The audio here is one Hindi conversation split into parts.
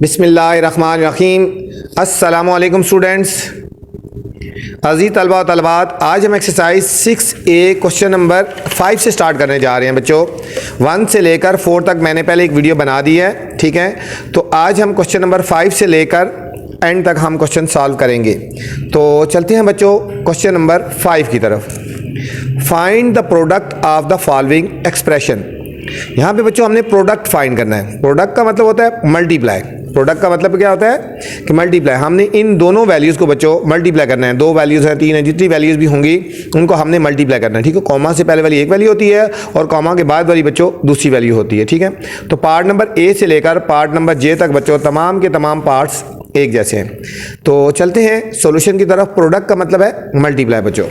बिस्मिल्लाहिर्रहमानिर्रहीम। अस्सलामु अलैकुम स्टूडेंट्स, अज़ीज़ तलबा व तलबात। आज हम एक्सरसाइज 6A क्वेश्चन नंबर 5 से स्टार्ट करने जा रहे हैं बच्चों। 1 से लेकर 4 तक मैंने पहले एक वीडियो बना दी है, ठीक है। तो आज हम क्वेश्चन नंबर 5 से लेकर एंड तक हम क्वेश्चन सॉल्व करेंगे। तो चलते हैं बच्चों क्वेश्चन नंबर 5 की तरफ। Find the product of the following expression. यहाँ पे बच्चों हमने प्रोडक्ट फाइंड करना है। प्रोडक्ट का मतलब होता है मल्टीप्लाई। प्रोडक्ट का मतलब क्या होता है कि मल्टीप्लाई। हमने इन दोनों वैल्यूज़ को बच्चों मल्टीप्लाई करना है। 2 वैल्यूज़ हैं, 3 है, जितनी वैल्यूज़ भी होंगी उनको हमने मल्टीप्लाई करना है, ठीक है। कॉमा से पहले वाली एक वैल्यू होती है और कॉमा के बाद वाली बच्चों दूसरी वैल्यू होती है, ठीक है। तो पार्ट नंबर ए से लेकर पार्ट नंबर जे तक बच्चों तमाम के तमाम पार्ट्स एक जैसे हैं। तो चलते हैं सोल्यूशन की तरफ। प्रोडक्ट का मतलब है मल्टीप्लाई बच्चों।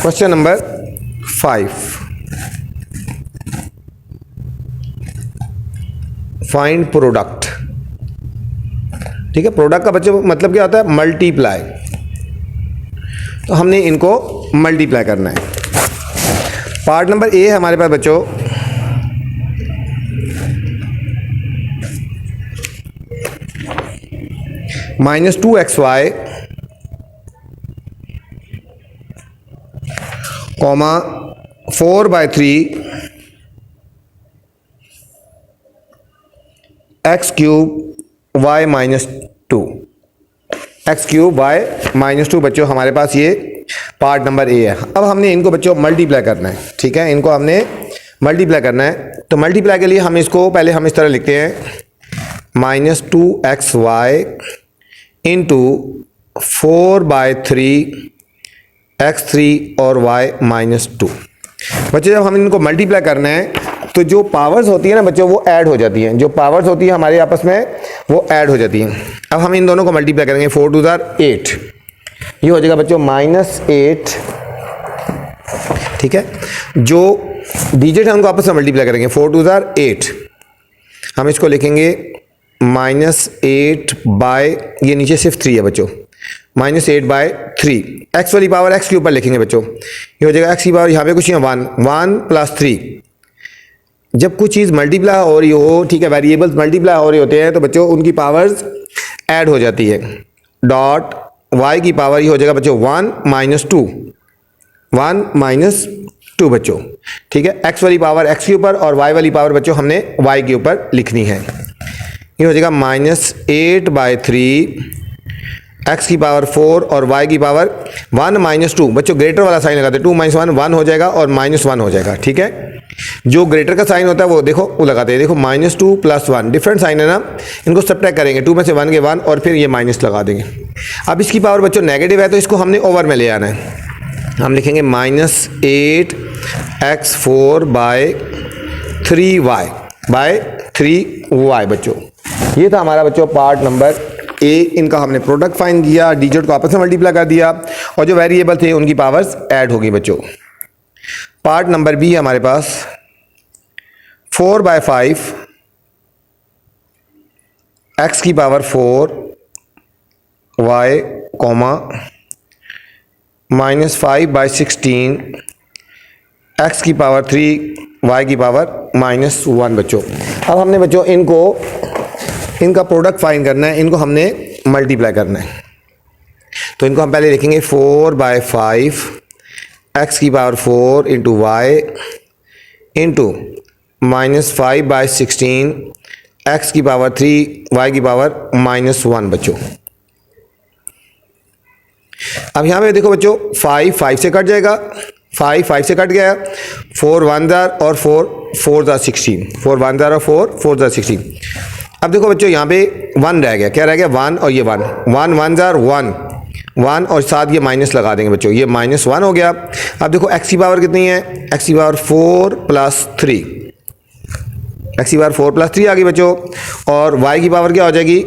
क्वेश्चन नंबर 5, फाइंड प्रोडक्ट, ठीक है। प्रोडक्ट का बच्चों मतलब क्या होता है मल्टीप्लाई। तो हमने इनको मल्टीप्लाई करना है। पार्ट नंबर ए है हमारे पास बच्चों -2xy comma 4/3 x cube y -2, x cube y -2 बच्चों हमारे पास ये पार्ट नंबर ए है। अब हमने इनको बच्चों मल्टीप्लाई करना है, ठीक है। इनको हमने मल्टीप्लाई करना है। तो मल्टीप्लाई के लिए हम इसको पहले हम इस तरह लिखते हैं -2xy इंटू 4/3 x3 और y -2। बच्चों जब हम इनको मल्टीप्लाई करना है तो जो पावर्स होती है ना बच्चों वो ऐड हो जाती हैं। जो पावर्स होती है हमारे आपस में वो ऐड हो जाती हैं। अब हम इन दोनों को मल्टीप्लाई करेंगे। 4 2 8, ये हो जाएगा बच्चों -8, ठीक है। जो डिजिट है उनको आपस में मल्टीप्लाई करेंगे। 4 2 8, हम इसको लिखेंगे -8 बाय, ये नीचे सिर्फ 3 है बच्चों, -8/3। एक्स वाली पावर एक्स के ऊपर लिखेंगे बच्चों। ये हो जाएगा एक्स की पावर, यहाँ पे कुछ 1 + 3। जब कुछ चीज़ मल्टीप्लाई हो रही हो, ठीक है, वेरिएबल्स मल्टीप्लाई हो रहे होते हैं तो बच्चों उनकी पावर्स ऐड हो जाती है। डॉट वाई की पावर ये हो जाएगा बच्चों 1 -2 बच्चों, ठीक है। एक्स वाली पावर एक्स के ऊपर और वाई वाली पावर बच्चों हमने वाई के ऊपर लिखनी है। ये हो जाएगा -8/3 x की पावर 4 और y की पावर 1 -2 बच्चों ग्रेटर वाला साइन लगाते हैं। 2 - 1 1 हो जाएगा और -1 हो जाएगा, ठीक है। जो ग्रेटर का साइन होता है वो देखो वो लगाते हैं। देखो -2 + 1 डिफरेंट साइन है ना, इनको सब्ट्रैक्ट करेंगे। 2 में से 1 के 1 और फिर ये माइनस लगा देंगे। अब इसकी पावर बच्चों नेगेटिव है तो इसको हमने ओवर में ले आना है। हम लिखेंगे -8x4/3y बच्चों। ये था हमारा बच्चों पार्ट नंबर ए। इनका हमने प्रोडक्ट फाइंड किया, डिजिट को आपस में मल्टीप्लाई कर दिया और जो वेरिएबल थे उनकी पावर्स ऐड हो गई बच्चों। पार्ट नंबर बी है हमारे पास 4/5 x की पावर 4 y कॉमा -5/16 x की पावर 3 y की पावर -1 बच्चों। अब हमने बच्चों इनका प्रोडक्ट फाइंड करना है, इनको हमने मल्टीप्लाई करना है। तो इनको हम पहले लिखेंगे 4/5 x की power 4 into y into -5/16 x की पावर 3 y की पावर -1 बच्चों। अब यहाँ पे देखो बच्चों 5 से कट जाएगा, 5 से कट गया, 4 1 और 4 16, 4 1 और 4 16। अब देखो बच्चों यहाँ पे 1 रह गया, क्या रह गया 1 और ये 1 1 और साथ ये माइनस लगा देंगे बच्चों, ये -1 हो गया। अब देखो x की पावर कितनी है, x की पावर 4 + 3, x की पावर 4 + 3 आ गई बच्चों। और y की पावर क्या हो जाएगी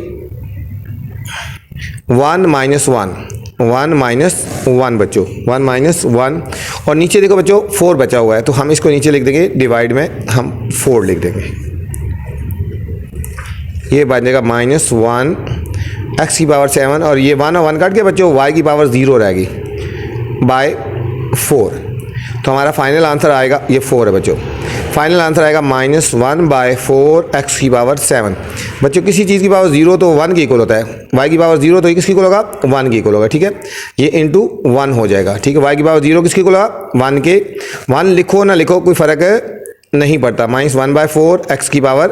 1 -1 बच्चों, 1 -1। और नीचे देखो बच्चों 4 बचा हुआ है तो हम इसको नीचे लिख देंगे, डिवाइड में हम 4 लिख देंगे। ये बन जाएगा -1 x की पावर 7 और ये 1 और 1 काट के बच्चों y की पावर 0 रहेगी /4। तो हमारा फाइनल आंसर आएगा ये 4 है बच्चों। फाइनल आंसर आएगा -1/4 x की पावर 7। बच्चों किसी चीज़ की पावर 0 तो 1 के इक्वल होता है, y की पावर 0 तो ये किसकी इक्वल होगा, 1 के इक्वल होगा। ठीक है, ये इंटू 1 हो जाएगा। ठीक है, y की पावर 0 किसकी इक्वल होगा, 1 के। 1 लिखो ना लिखो कोई फ़र्क नहीं पड़ता। -1/4 x की पावर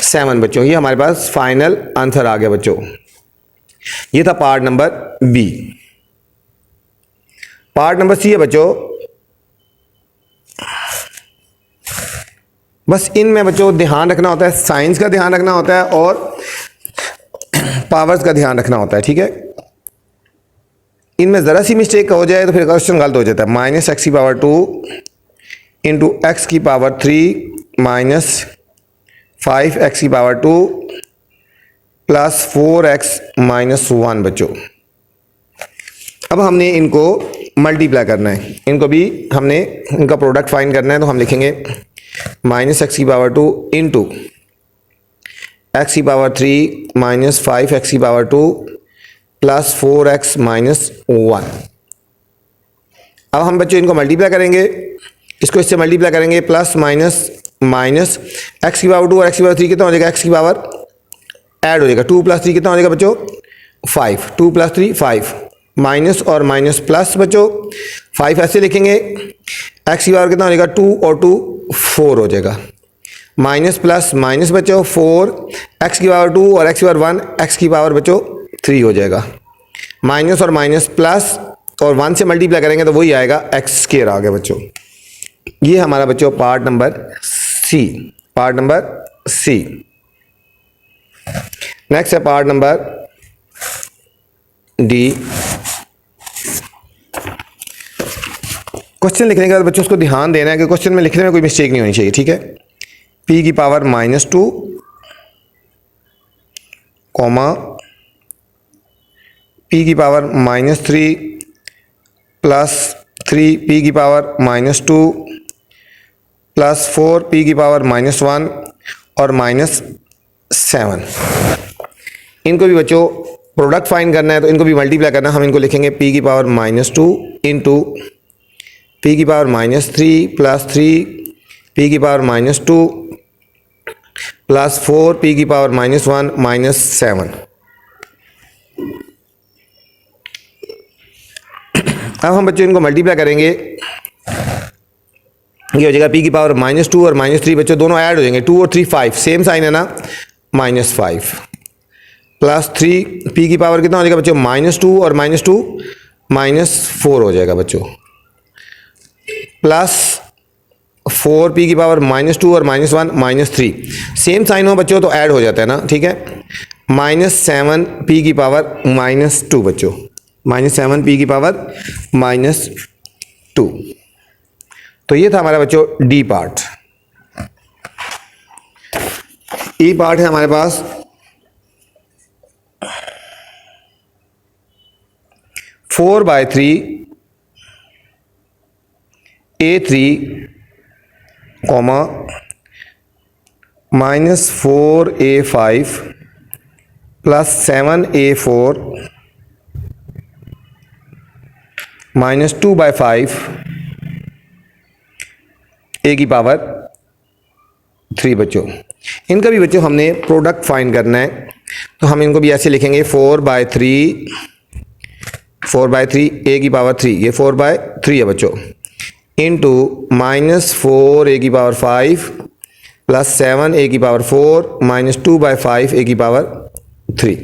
7 बच्चों, ये हमारे पास फाइनल आंसर आ गया बच्चों। ये था part number B. Part number C है बच्चों, बस इनमें बच्चों ध्यान रखना होता है, साइंस का ध्यान रखना होता है और पावर्स का ध्यान रखना होता है। ठीक है, इनमें ज़रा सी मिस्टेक हो जाए तो फिर क्वेश्चन गलत हो जाता है। -x की पावर 2 इंटू एक्स की पावर 3 माइनस 5x की पावर 2 प्लस 4x माइनस 1 बच्चों। अब हमने इनको मल्टीप्लाई करना है, इनको भी हमने इनका प्रोडक्ट फाइंड करना है। तो हम लिखेंगे -x की पावर 2 इंटू एक्स की पावर 3 माइनस 5x की पावर 2 प्लस 4x माइनस 1। अब हम बच्चों इनको मल्टीप्लाई करेंगे, इसको इससे मल्टीप्लाई करेंगे, प्लस माइनस एक्स की पावर 2 और एक्स की पावर 3 कितना हो जाएगा, एक्स की पावर ऐड हो जाएगा, 2 + 3 कितना हो जाएगा बच्चों, 5। 2 + 3 5, माइनस और माइनस प्लस बच्चों 5 ऐसे लिखेंगे। एक्स की पावर कितना हो जाएगा, 2 और 2 4 हो जाएगा। माइनस प्लस माइनस बच्चों 4, एक्स की पावर 2 और एक्स की पावर 1, एक्स की पावर बच्चों 3 हो जाएगा। माइनस और माइनस प्लस और 1 से मल्टीप्लाई करेंगे तो वही आएगा, एक्स स्क्वायर आ गया बच्चों। ये हमारा बच्चों पार्ट नंबर सी। Part number C. नेक्स्ट है पार्ट नंबर डी। क्वेश्चन लिखने के बाद बच्चों उसको ध्यान देना है कि क्वेश्चन में लिखने में कोई मिस्टेक नहीं होनी चाहिए। ठीक है, p की पावर -2 कॉमा p की पावर -3 प्लस 3p की पावर -2 प्लस 4p की पावर -1 और -7। इनको भी बच्चों प्रोडक्ट फाइंड करना है तो इनको भी मल्टीप्लाई करना है। हम इनको लिखेंगे p की पावर -2 इंटू p की पावर -3 प्लस 3p की पावर -2 प्लस 4p की पावर -1 -7। अब हम बच्चों इनको मल्टीप्लाई करेंगे, ये हो जाएगा p की पावर -2 और -3 बच्चों दोनों ऐड हो जाएंगे, 2 और 3 5, सेम साइन है ना, -5 प्लस 3p की पावर कितना हो जाएगा बच्चों, -2 और -2 -4 हो जाएगा बच्चों, प्लस 4p की पावर -2 और -1 -3, सेम साइन हो बच्चों तो ऐड हो जाता है ना। ठीक है, -7p की पावर -2 बच्चों, -7p की पावर -2। तो ये था हमारा बच्चों डी पार्ट। ई पार्ट है हमारे पास 4/3 A3 comma -4A5 plus 7A4 -2/5 A की पावर 3 बच्चों। इनका भी बच्चों हमने प्रोडक्ट फाइंड करना है तो हम इनको भी ऐसे लिखेंगे 4/3 A की पावर 3, ये 4/3 है बच्चों, इंटू -4A की पावर 5 प्लस 7A की पावर 4 -2/5 A की पावर 3।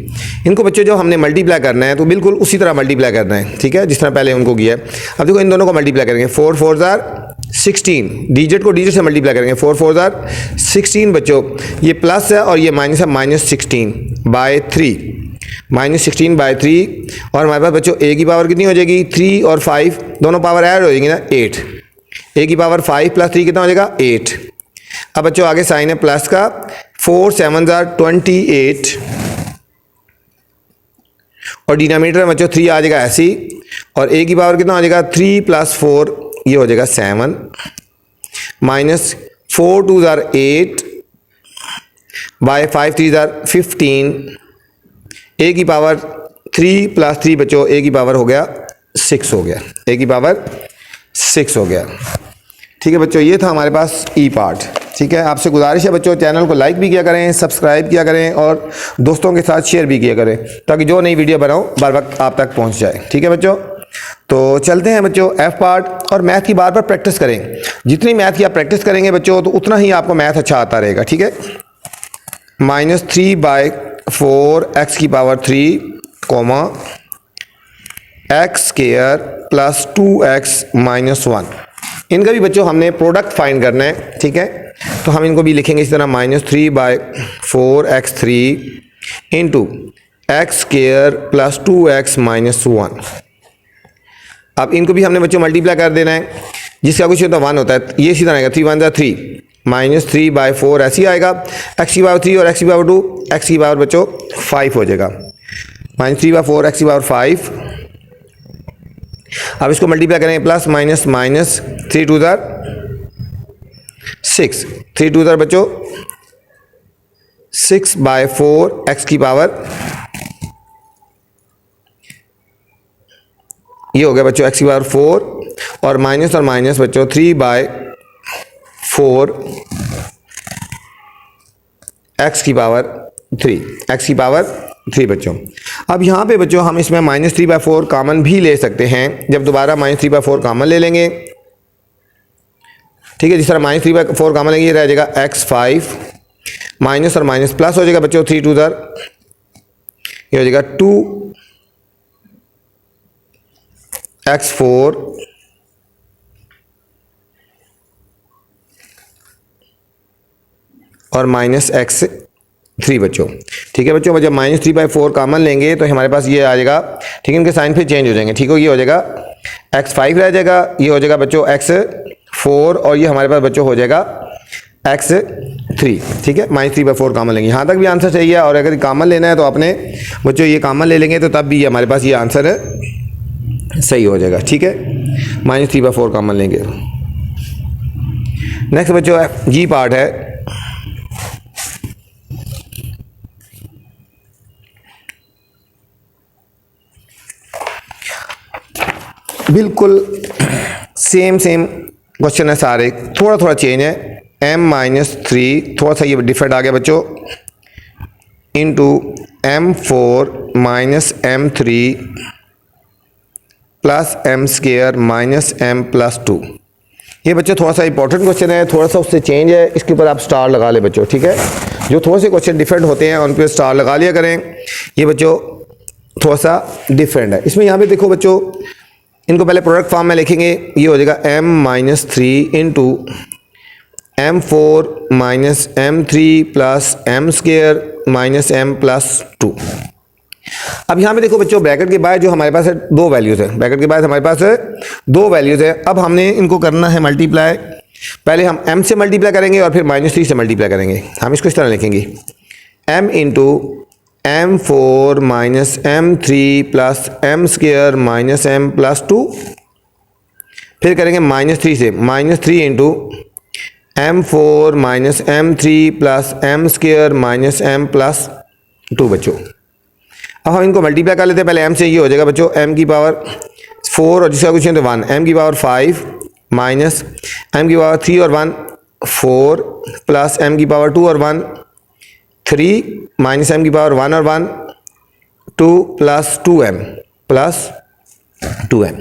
इनको बच्चों जो हमने मल्टीप्लाई करना है तो बिल्कुल उसी तरह मल्टीप्लाई करना है। ठीक है, जिस तरह पहले उनको किया है। अब देखो इन दोनों को मल्टीप्लाई करेंगे, 4 4 16, डिजिट को डिजिट से मल्टीप्लाई करेंगे, 4 4 16 बच्चों, ये प्लस है और ये माइनस है, -16/3 -16/3 और हमारे पास बच्चों A की पावर कितनी हो जाएगी, 3 और 5 दोनों पावर ऐड हो जाएंगी ना, 8। A की पावर 5 प्लस 3 कितना हो जाएगा, 8। अब बच्चों आगे साइन है प्लस का, 4 7 28 और डिनोमिनेटर में बच्चों 3 आ जाएगा ऐसी, और A की पावर कितना हो जाएगा, 3 + 4 ये हो जाएगा 7 -4 2 8 बाय 5 3 15। A की पावर 3 + 3 बच्चों A की पावर हो गया 6 हो गया, A की पावर 6 हो गया। ठीक है बच्चों, ये था हमारे पास ई पार्ट। ठीक है, आपसे गुजारिश है बच्चों चैनल को लाइक भी किया करें, सब्सक्राइब किया करें और दोस्तों के साथ शेयर भी किया करें ताकि जो नई वीडियो बनाऊँ बर वक्त आप तक पहुँच जाए। ठीक है बच्चों, तो चलते हैं बच्चों एफ पार्ट। और मैथ की बार बार प्रैक्टिस करें, जितनी मैथ की आप प्रैक्टिस करेंगे बच्चों तो उतना ही आपको मैथ अच्छा आता रहेगा। ठीक है, -3/4 x की power 3 comma x square plus 2x minus 1, इनका भी बच्चों हमने प्रोडक्ट फाइंड करना है। ठीक है, तो हम इनको भी लिखेंगे इस तरह -3/4 x3 into x square plus 2x minus 1। अब इनको भी हमने बच्चों मल्टीप्लाई कर देना है, जिसका कुछ होता है 1 होता है, ये सीधा आएगा 3 1 3 -3/4 ऐसे ही आएगा। x की पावर 3 और x की पावर 2, x की पावर बच्चों 5 हो जाएगा, -3/4 x की पावर 5। अब इसको मल्टीप्लाई करेंगे प्लस माइनस माइनस 3 2 6, 3 2 बच्चों 6/4 x की पावर, ये हो गया बच्चों x की पावर 4 और माइनस बच्चों 3/4 x की पावर 3, x की पावर 3 बच्चों। अब यहाँ पे बच्चों हम इसमें -3/4 कॉमन भी ले सकते हैं, जब दोबारा -3/4 कॉमन ले लेंगे। ठीक है, जिस तरह -3/4 कॉमन लेंगे ये रह जाएगा x5 माइनस और माइनस प्लस हो जाएगा बच्चों 3 2 ये हो जाएगा 2x4 और -x3 बच्चों। ठीक है बच्चों, जब -3/4 कॉमन लेंगे तो हमारे पास ये आ जाएगा। ठीक है, इनके साइन फिर चेंज हो जाएंगे। ठीक हो, ये हो जाएगा x5 रह जाएगा, ये हो जाएगा बच्चों x4 और ये हमारे पास बच्चों हो जाएगा x3। ठीक है, -3/4 कॉमन लेंगे। यहाँ तक भी आंसर सही है, और अगर कॉमन लेना है तो अपने बच्चों ये कॉमन ले लेंगे तो तब भी हमारे पास ये आंसर सही हो जाएगा। ठीक है, -3/4 कॉमन लेंगे। नेक्स्ट बच्चों जी पार्ट है। बिल्कुल सेम क्वेश्चन है सारे, थोड़ा चेंज है। m-3 थोड़ा सा ये डिफरेंट आ गया बच्चों, into m4 minus m3 plus m square minus m plus 2। ये बच्चों थोड़ा सा इंपॉर्टेंट क्वेश्चन है, थोड़ा सा उससे चेंज है, इसके ऊपर आप स्टार लगा ले बच्चों। ठीक है, जो थोड़े से क्वेश्चन डिफरेंट होते हैं उन पर स्टार लगा लिया करें। ये बच्चों थोड़ा सा डिफरेंट है। इसमें यहाँ पे देखो बच्चों, इनको पहले प्रोडक्ट फॉर्म में लिखेंगे, ये हो जाएगा m-3 into m4 minus m3 plus m square minus m plus 2। अब यहाँ पे देखो बच्चों, ब्रैकेट के बाद जो हमारे पास है 2 वैल्यूज़ है, ब्रैकेट के बाद हमारे पास है 2 वैल्यूज़ है। अब हमने इनको करना है मल्टीप्लाई, पहले हम m से मल्टीप्लाई करेंगे और फिर -3 से मल्टीप्लाई करेंगे। हम इसको इस तरह लिखेंगे m into m4 minus m3 plus m square minus m plus 2, फिर करेंगे -3 से -3 into m4 minus m3 plus m square minus m plus 2 बच्चों। अब हम इनको मल्टीप्लाई कर लेते हैं, पहले m से, ये हो जाएगा बच्चों m की पावर 4 और जिसका कुछ है तो 1, m की पावर 5 माइनस m की पावर 3 और 1 4 प्लस m की पावर 2 और 1 3 माइनस m की पावर 1 और 1 2 प्लस 2m प्लस 2m।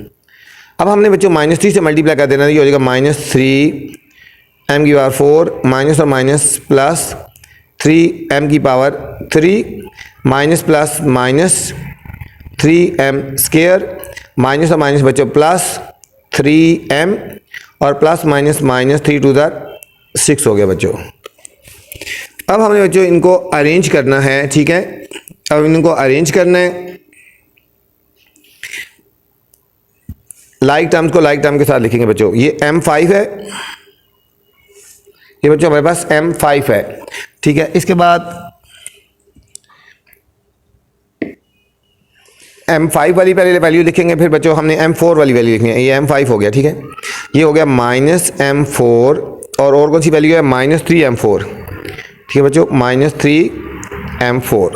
अब हमने बच्चों -3 से मल्टीप्लाई कर देना, ये हो जाएगा -3 m की पावर 4 माइनस और माइनस प्लस 3 m की power 3 minus plus minus 3m square minus और माइनस बच्चों प्लस 3m और प्लस माइनस माइनस 3 2 6 हो गया बच्चों। अब हमने बच्चों इनको अरेंज करना है। ठीक है, अब इनको अरेंज करना है, लाइक टर्म्स को लाइक टर्म के साथ लिखेंगे बच्चों। ये m5 है, ये बच्चों हमारे पास m5 है। ठीक है, इसके बाद m5 वाली पहले वैल्यू लिखेंगे, फिर बच्चों हमने m4 वाली वैल्यू लिखनी है। ये m5 हो गया। ठीक है, ये हो गया -m4 और कौन सी वैल्यू है -3m4। ठीक है बच्चों, -3m4।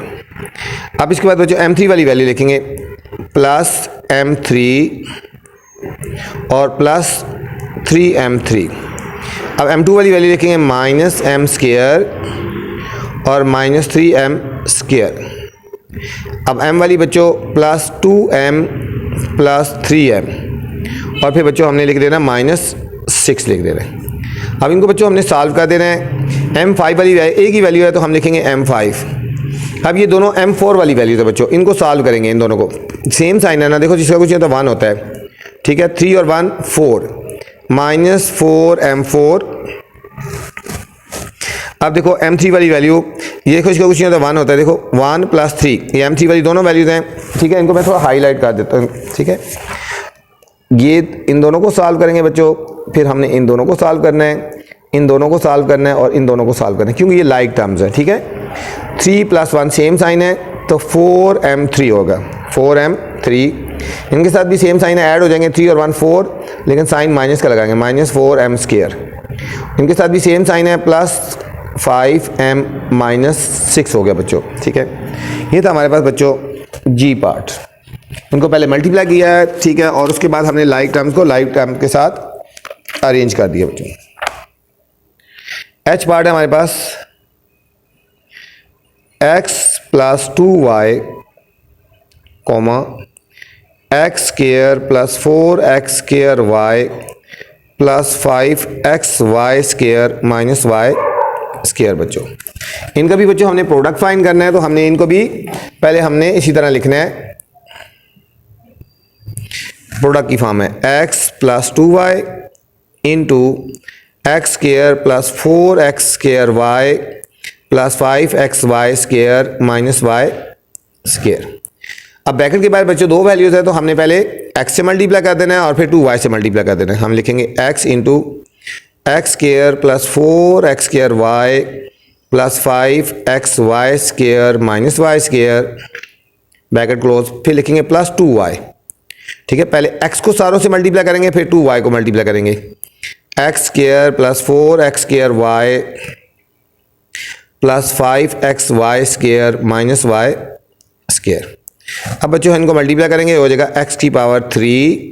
अब इसके बाद बच्चों m3 वाली वैल्यू लिखेंगे, प्लस m3 और प्लस 3m3। अब m2 वाली वैल्यू लिखेंगे माइनस एम स्केयर और माइनस 3m स्केयर। अब m वाली बच्चों प्लस 2m प्लस 3m और फिर बच्चों हमने लिख देना माइनस 6 लिख देना है। अब इनको बच्चों हमने सॉल्व कर देना है। m5 वाली एक ही वैल्यू है तो हम लिखेंगे m5। अब ये दोनों m4 वाली वैल्यूज है बच्चों, इनको सॉल्व करेंगे। इन दोनों को सेम साइन है ना, देखो जिसका कुछ नहीं तो 1 होता है, ठीक है। 3 और 1 4 माइनस 4m4। अब देखो m3 वाली वैल्यू, ये देखो इसका कुछ नहीं होता 1 होता है, देखो 1 प्लस 3, ये m3 वाली दोनों वैल्यूज हैं, ठीक है। इनको मैं थोड़ा हाईलाइट कर देता हूँ, ठीक है। ये इन दोनों को सॉल्व करेंगे बच्चों, फिर हमने इन दोनों को सॉल्व करना है, इन दोनों को सॉल्व करना है और इन दोनों को सॉल्व करना है, क्योंकि ये लाइक टर्म्स है, ठीक है। 3 प्लस 1 सेम साइन है तो 4m3 होगा, 4m3। इनके साथ भी सेम साइन है, ऐड हो जाएंगे, 3 और 1 4, लेकिन साइन माइनस का लगाएंगे, माइनस 4m स्क्वायर। इनके साथ भी सेम साइन है, प्लस 5m माइनस 6 हो गया बच्चों, ठीक है। ये था हमारे पास बच्चों जी पार्ट। इनको पहले मल्टीप्लाई किया है, ठीक है, और उसके बाद हमने लाइक टर्म्स को लाइक टर्म के साथ अरेंज कर दिया बच्चों। एच पार्ट है हमारे पास x plus 2y comma x square plus 4x square y plus 5xy square minus y square बच्चों। इनका भी बच्चों हमने प्रोडक्ट फाइंड करना है, तो हमने इनको भी पहले हमने इसी तरह लिखना है, प्रोडक्ट की फॉर्म है x plus 2y into x square plus 4x square y plus 5xy square minus y square. अब ब्रैकेट के बाद बच्चों दो वैल्यूज है, तो हमने पहले x से मल्टीप्लाई कर देना है और फिर 2y से मल्टीप्लाई कर देना है। हम लिखेंगे x into x square plus 4x square y plus 5xy square minus y square, bracket close, फिर लिखेंगे प्लस 2y, ठीक है। पहले x को सारों से मल्टीप्लाई करेंगे, फिर 2y को मल्टीप्लाई करेंगे, x square plus 4x square y plus 5xy square minus y square. अब बच्चों इनको मल्टीप्लाई करेंगे, हो जाएगा x की पावर 3।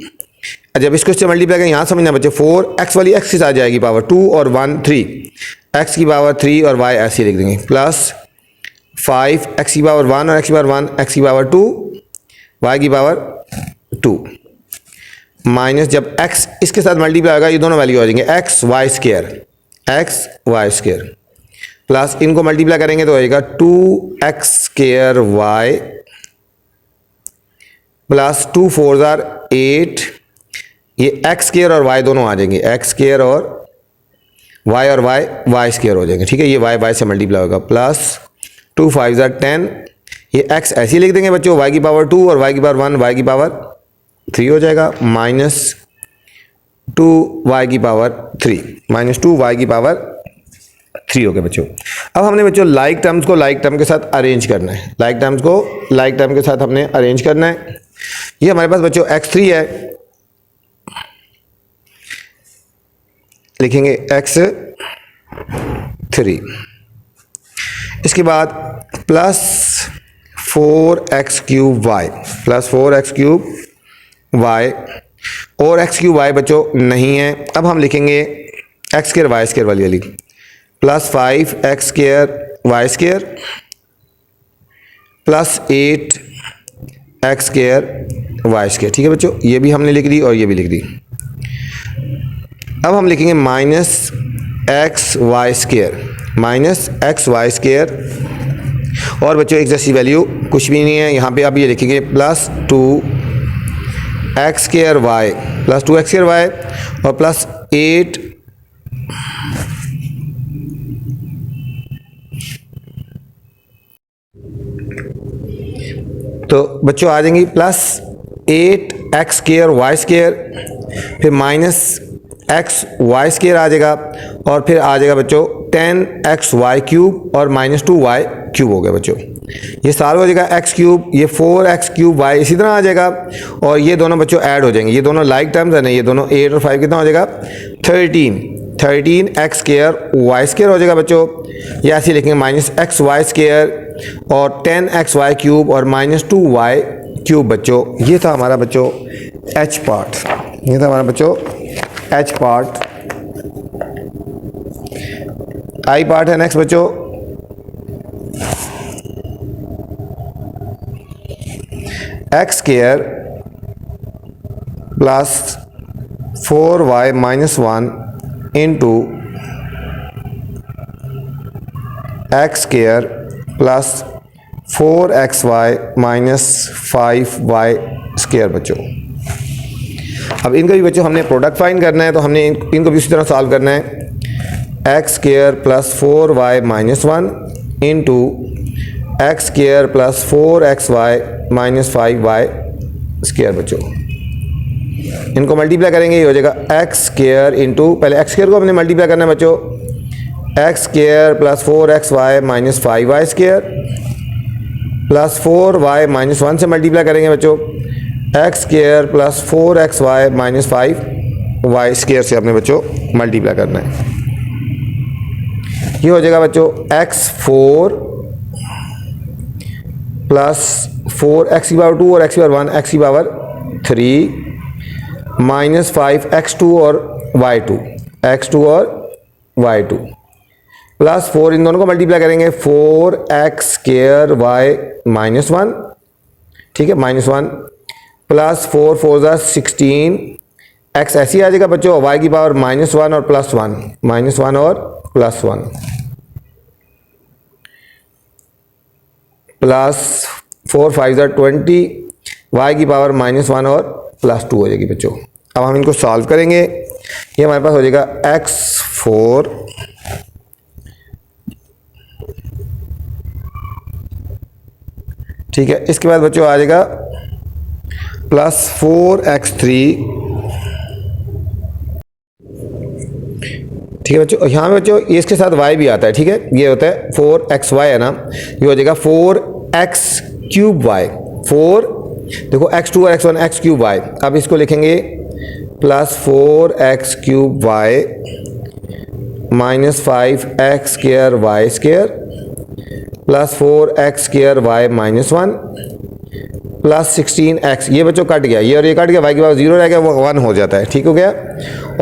जब इसको इससे मल्टीप्लाई करेंगे, यहाँ समझना बच्चों 4x वाली x के साथ जाएगी पावर 2 और 1 3, x की पावर 3 और y ऐसे लिख देंगे, प्लस 5 x की पावर 1 और x की पावर 1, x की पावर 2, y की पावर 2, माइनस जब x इसके साथ मल्टीप्लाई होगा ये दोनों वैल्यू आ जाएंगे एक्स वाई स्क्वायर, प्लस इनको मल्टीप्लाई करेंगे तो हो जाएगा 2x square y plus 2 4 jar 8, ये x स्क्वायर और y दोनों आ जाएंगे, x स्क्वायर और y स्क्वायर हो जाएंगे, ठीक है। ये y से मल्टीप्लाई होगा, प्लस 2 5 जार 10, ये x ऐसे ही लिख देंगे बच्चों, y की पावर 2 और y की पावर 1, y की पावर 3 हो जाएगा, माइनस 2y की पावर 3, माइनस 2y की पावर 3 हो गया बच्चों। अब हमने बच्चों लाइक टर्म्स को लाइक टर्म के साथ अरेंज करना है, लाइक टर्म्स को लाइक टर्म के साथ हमने अरेंज करना है। ये हमारे पास बच्चों x3 है, लिखेंगे x3, इसके बाद plus 4x cube y plus 4x cube y और x क्यूब y बच्चों नहीं है। अब हम लिखेंगे x स्क्वायर y स्क्वायर वाली plus 5x square y square plus 8x square y square, ठीक है बच्चों। ये भी हमने लिख दी और ये भी लिख दी। अब हम लिखेंगे माइनस एक्स वाई स्क्वायर, और बच्चों एक जैसी वैल्यू कुछ भी नहीं है यहाँ पे। अब ये लिखेंगे plus 2x square y plus 2x square y और प्लस 8 तो बच्चों आ जाएंगी plus 8x square y square, फिर माइनस एक्स वाई स्क्वायर आ जाएगा और फिर आ जाएगा बच्चों 10xy क्यूब और माइनस 2y क्यूब हो गया बच्चों। ये सारा हो जाएगा x क्यूब, ये 4x क्यूब y इसी तरह आ जाएगा और ये दोनों बच्चों ऐड हो जाएंगे, ये दोनों लाइक टर्म्स है ना, ये दोनों 8 और 5 कितना हो जाएगा 13x स्क्वायर y स्क्वायर हो जाएगा बच्चों। ये ऐसे लिखेंगे माइनस एक्स वाई स्क्वायर और 10xy क्यूब और माइनस 2y क्यूब बच्चों। ये था हमारा बच्चों h पार्ट। ये था हमारा बच्चों एच पार्ट। आई पार्ट है नेक्स्ट बच्चों x square plus 4y minus 1 into x square plus 4xy minus 5y square बच्चों। अब इनका भी बच्चों हमने प्रोडक्ट फाइंड करना है, तो हमने इनको भी उसी तरह सॉल्व करना है। X square plus 4y minus 1 into x square plus 4xy minus 5y square बच्चों। इनको मल्टीप्लाई करेंगे, ये हो जाएगा एक्स स्क्वायर इंटू, पहले एक्स स्क्वायर को हमने मल्टीप्लाई करना है बच्चों, x square plus 4xy minus 5y square plus 4y minus 1 से मल्टीप्लाई करेंगे बच्चों, x square plus 4xy minus 5y square से अपने बच्चों मल्टीप्लाई करना है। ये हो जाएगा बच्चों x4 प्लस 4x की पावर 2 और x की पावर 1 x की पावर 3 माइनस 5x2 और y2 x2 और y2 प्लस 4 इन दोनों को मल्टीप्लाई करेंगे 4x स्क्वायर y माइनस 1, ठीक है, माइनस 1 प्लस 4 4 16 x ऐसी आ जाएगा बच्चों, y की पावर माइनस 1 और प्लस 1 माइनस 1 और प्लस 1 प्लस 4 5 20 y की पावर माइनस 1 और प्लस 2 हो जाएगी बच्चों। अब हम इनको सॉल्व करेंगे, ये हमारे पास हो जाएगा x4 ठीक है। इसके बाद बच्चों आ जाएगा प्लस 4x3 ठीक है बच्चों। यहाँ में बच्चों ये इसके साथ y भी आता है, ठीक है, ये होता है 4xy है ना, ये हो जाएगा 4x क्यूब y, 4 देखो x2 और x1 x क्यूब y। अब इसको लिखेंगे plus 4x cube y minus 5x square y square plus 4x square y minus 1 plus 16x, ये बच्चों कट गया, ये और ये कट गया, y की पावर 0 रह गया, वो 1 हो जाता है, ठीक हो गया,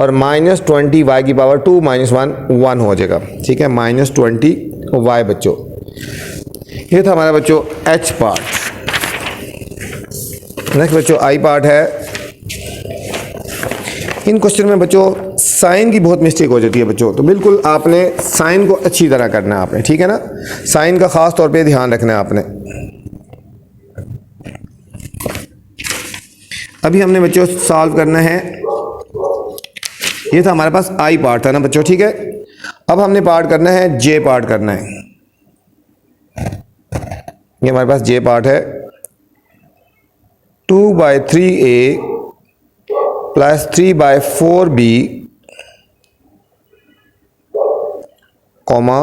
और माइनस 20 y की पावर 2 माइनस 1 1 हो जाएगा, ठीक है, माइनस 20 y बच्चों। ये था हमारा बच्चों h पार्ट। नेक्स्ट बच्चों आई पार्ट है। इन क्वेश्चन में बच्चों साइन की बहुत मिस्टेक हो जाती है बच्चों, तो बिल्कुल आपने साइन को अच्छी तरह करना है आपने, ठीक है ना, साइन का खास तौर पे ध्यान रखना है आपने। अभी हमने बच्चों सॉल्व करना है, ये था हमारे पास आई पार्ट था ना बच्चों, ठीक है। अब हमने पार्ट करना है, जे पार्ट करना है। ये हमारे पास जे पार्ट है 2/3a plus 3/4b comma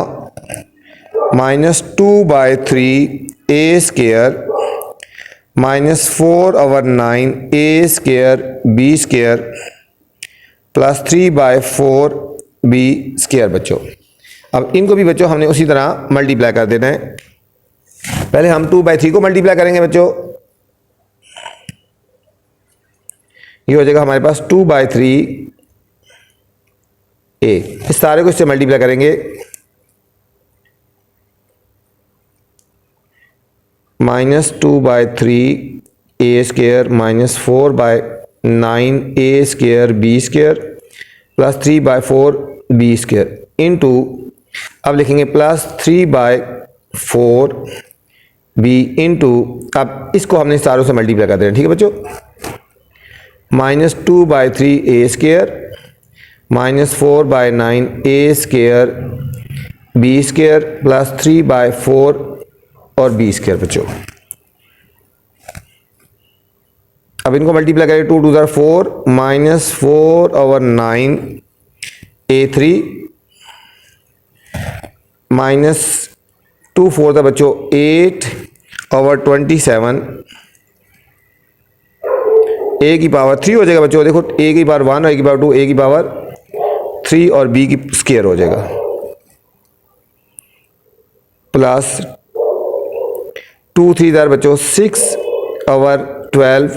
minus 2/3a square minus 4/9a square b square plus 3/4b square बच्चों। अब इनको भी बच्चों हमने उसी तरह मल्टीप्लाई कर देना है। पहले हम 2/3 को मल्टीप्लाई करेंगे बच्चों, ये हो जाएगा हमारे पास 2/3a, इस सारे को इससे मल्टीप्लाई करेंगे, minus 2/3a square minus 4/9a square b square plus 3/4b square into, अब लिखेंगे प्लस 3/4b इंटू, अब इसको हमने सारों से मल्टीप्लाई कर देना, ठीक है बच्चों, minus 2/3a square minus 4/9a square b square plus 3/4 और b स्क्वायर बच्चों। अब इनको मल्टीप्लाई करें, 2 2 4 माइनस 4/9a3 माइनस 2 4 था बच्चों 8/27, a की पावर 3 हो जाएगा बच्चों, देखो a की पावर 1 और a की पावर 2, a की पावर 3 और b की स्क्वायर हो जाएगा, प्लस 2 3 इधर बच्चों 6/12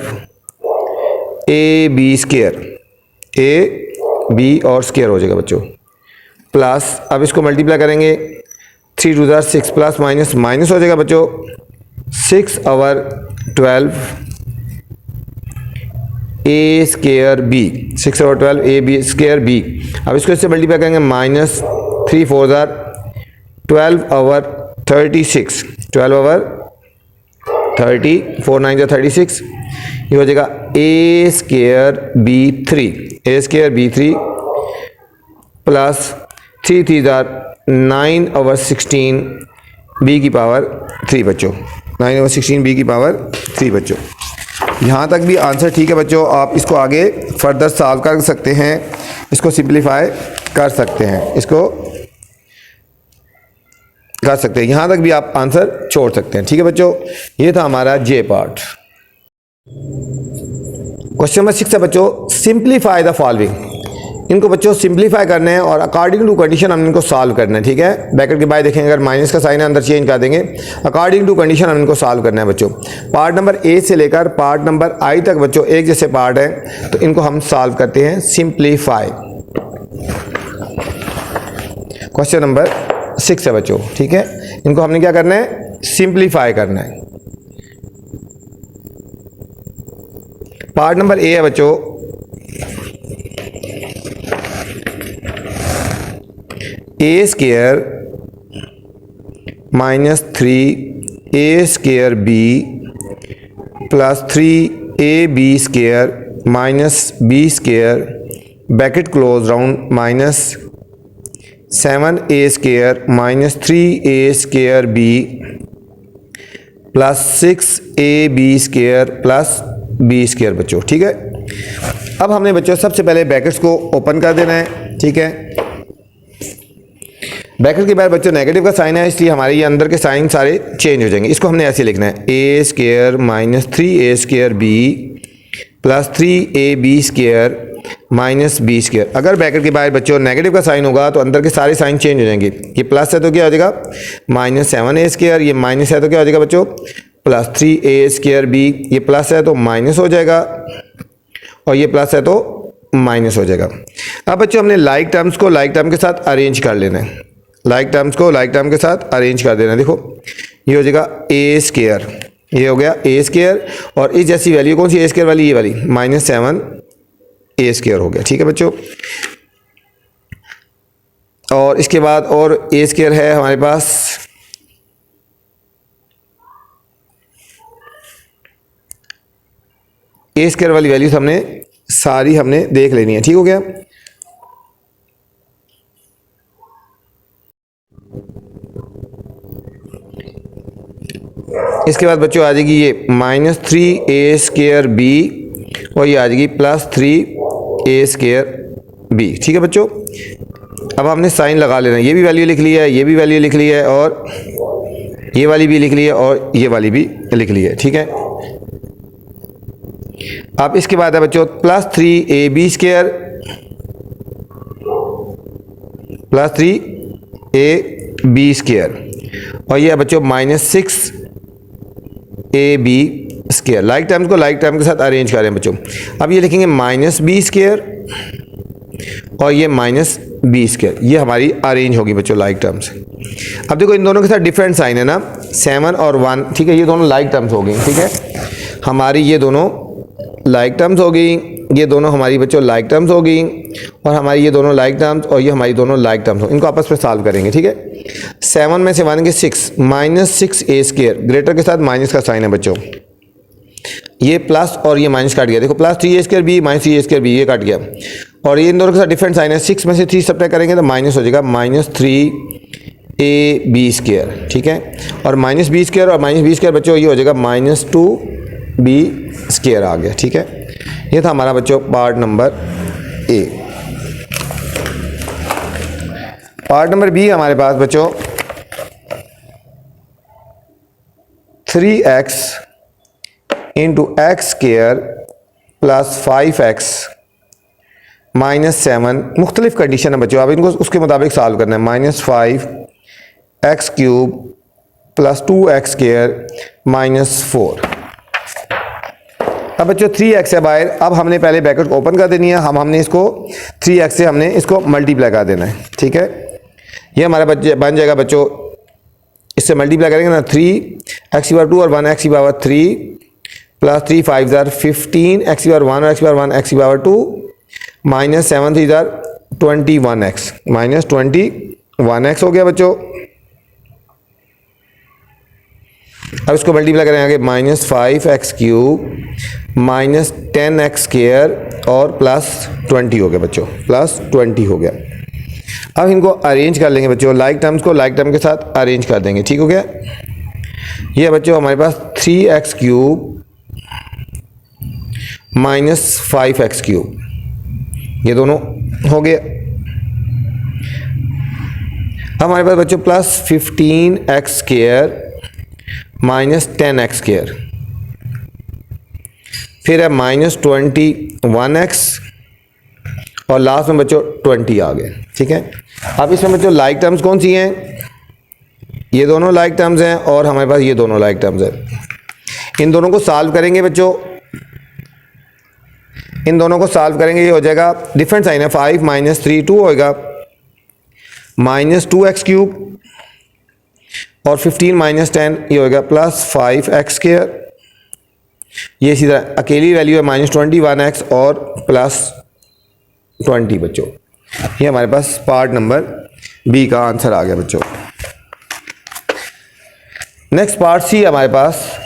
a b square a b और स्क्वायर हो जाएगा बच्चों, प्लस अब इसको मल्टीप्लाई करेंगे 3 2 6 प्लस माइनस माइनस हो जाएगा बच्चों 6/12 a square b, 6/12 a b square b. अब इसको इससे मल्टीप्लाई करेंगे माइनस 3 4 12/36, 12/30 4 9 36, ये हो जाएगा ए square B 3, a square B 3 plus 3 3 9/16 B की पावर 3 बच्चों, 9/16 बी की पावर 3 बच्चों। यहाँ तक भी आंसर ठीक है बच्चों, आप इसको आगे फर्दर सॉल्व कर सकते हैं, इसको सिंप्लीफाई कर सकते हैं, इसको कर सकते हैं, यहाँ तक भी आप आंसर छोड़ सकते हैं। ठीक है बच्चों, ये था हमारा जे पार्ट। क्वेश्चन नंबर 6 है बच्चों, सिंप्लीफाई द फॉलोइंग। इनको बच्चों सिंप्लीफाई करने हैं और अकॉर्डिंग टू कंडीशन हम इनको सॉल्व करना है। ठीक है, ब्रैकेट के बाद देखेंगे, अगर माइनस का साइन है अंदर चेंज कर देंगे, अकॉर्डिंग टू कंडीशन हम इनको सॉल्व करना है बच्चों। पार्ट नंबर ए से लेकर पार्ट नंबर आई तक बच्चों एक जैसे पार्ट है, तो इनको हम सॉल्व करते हैं सिंप्लीफाई। क्वेश्चन नंबर 6 है बच्चों, ठीक है, इनको हमने क्या करना है, सिंप्लीफाई करना है। पार्ट नंबर ए है बच्चों, a square minus 3 a square b plus 3 a b square minus b square bracket close round minus 7 a square minus 3 a square b plus 6 a b square plus b square बच्चों। ठीक है, अब हमने बच्चों सबसे पहले ब्रैकेट्स को ओपन कर देना है। ठीक है, ब्रैकेट के बाद बच्चों नेगेटिव का साइन है, इसलिए हमारे ये अंदर के साइन सारे चेंज हो जाएंगे। इसको हमने ऐसे लिखना है, a square minus 3 a square b plus 3 a b square minus b square. अगर ब्रैकेट के बाहर बच्चों नेगेटिव का साइन होगा तो अंदर के सारे साइन चेंज हो जाएंगे। ये प्लस है तो क्या हो जाएगा माइनस 7 ए स्क्वायर, ये माइनस है तो क्या हो जाएगा बच्चों प्लस 3 ए स्क्वायर बी, ये प्लस है तो माइनस हो जाएगा और ये प्लस है तो माइनस हो जाएगा। अब बच्चों हमने लाइक टर्म्स को लाइक टर्म के साथ अरेंज कर लेना है, लाइक टर्म्स को लाइक टर्म के साथ अरेंज कर देना है। देखो ये हो जाएगा ए स्क्वायर, ये हो गया ए स्क्वायर और इस जैसी वैल्यू कौन सी ए स्क्वायर वाली, ये वाली माइनस 7 ए स्क्वायर हो गया। ठीक है बच्चों, और इसके बाद और ए स्क्वायर है हमारे पास, ए स्क्वायर वाली वैल्यूज हमने सारी हमने देख लेनी है। ठीक हो गया, इसके बाद बच्चों आ जाएगी ये माइनस 3 ए स्क्वायर बी और ये आ जाएगी प्लस 3 ए स्क्वायर बी। ठीक है बच्चों, अब हमने साइन लगा लेना, ये भी वैल्यू लिख ली है, ये भी वैल्यू लिख ली है और ये वाली भी लिख ली है और ये वाली भी लिख ली है। ठीक है, अब इसके बाद है बच्चों plus 3 a b square plus 3 a b square और ये है बच्चों minus 6 a b square. Like terms को लाइक टर्म के साथ अरेंज करें बच्चों। अब ये लिखेंगे माइनस बी स्क्वायर और ये माइनस बी स्क्वायर, ये हमारी अरेंज होगी बच्चों लाइक टर्म्स। अब देखो इन दोनों के साथ डिफरेंट साइन है ना, 7 और 1। ठीक है, ये दोनों लाइक टर्म्स हो गई। ठीक है, हमारी ये दोनों लाइक टर्म्स हो गई, ये दोनों हमारी बच्चों लाइक टर्म्स हो गई और हमारी ये दोनों लाइक टर्म्स और ये हमारी दोनों लाइक टर्म्स हो, इनको आपस में सॉल्व करेंगे। ठीक है, 7 में से 1 के 6 माइनस 6 ए स्क्वायर, ग्रेटर के साथ माइनस का साइन है बच्चों, ये प्लस और ये माइनस काट गया। देखो plus 3 a square B minus 3 a square B, ये काट गया और ये इन दोनों के साथ डिफरेंट साइन है। 6 में से 3 सब्ट्रैक्ट करेंगे तो माइनस हो जाएगा माइनस 3 ए बी स्क्वायर। ठीक है, और माइनस बी स्क्वायर और माइनस बी स्क्वायर बच्चों ये हो जाएगा माइनस 2 बी स्क्वायर आ गया। ठीक है, ये था हमारा बच्चों part number A. Part number B हमारे पास बच्चों 3x into x square plus 5x minus 7, मुख्तलिफ कंडीशन है बच्चों, अब इनको उसके मुताबिक सॉल्व करना है। Minus 5x cube plus 2x square minus 4। अब बच्चों 3x है बाहर, अब हमने पहले ब्रैकेट को ओपन कर देनी है, हमने इसको 3x से हमने इसको मल्टीप्लाई कर देना है, ठीक है। ये हमारा बन जाएगा बच्चों, इससे मल्टीप्लाई करेंगे ना 3x की पावर 2 और 1x की पावर 3 प्लस 3 5 जार 15 x की पावर 1 और x की पावर 1 x की power 2 minus 7 3 jar 21x minus 21x हो गया बच्चों। अब इसको मल्टीप्लाई करेंगे आगे minus 5x cube minus 10x square और प्लस 20 हो गया बच्चों, प्लस 20 हो गया। अब इनको अरेंज कर लेंगे बच्चों, लाइक टर्म्स को लाइक टर्म के साथ अरेंज कर देंगे, ठीक हो गया। ये बच्चों हमारे पास 3x cube minus 5x cube, ये दोनों हो गया। अब हमारे पास बच्चों plus 15x square minus 10x square, फिर है माइनस 21x और लास्ट में बच्चों 20 आ गए, ठीक है। अब इसमें बच्चों लाइक टर्म्स कौन सी हैं, ये दोनों लाइक टर्म्स हैं और हमारे पास ये दोनों लाइक टर्म्स हैं। इन दोनों को सॉल्व करेंगे बच्चों, इन दोनों को सॉल्व करेंगे, ये हो जाएगा डिफरेंट साइन है 5 माइनस 3 2 होएगा माइनस 2x क्यूब और 15 माइनस 10 ये होएगा प्लस 5x स्क्वायर। ये इसी तरह अकेली वैल्यू है माइनस 21x और प्लस 20 बच्चों। ये हमारे पास पार्ट नंबर बी का आंसर आ गया बच्चों। नेक्स्ट पार्ट सी हमारे पास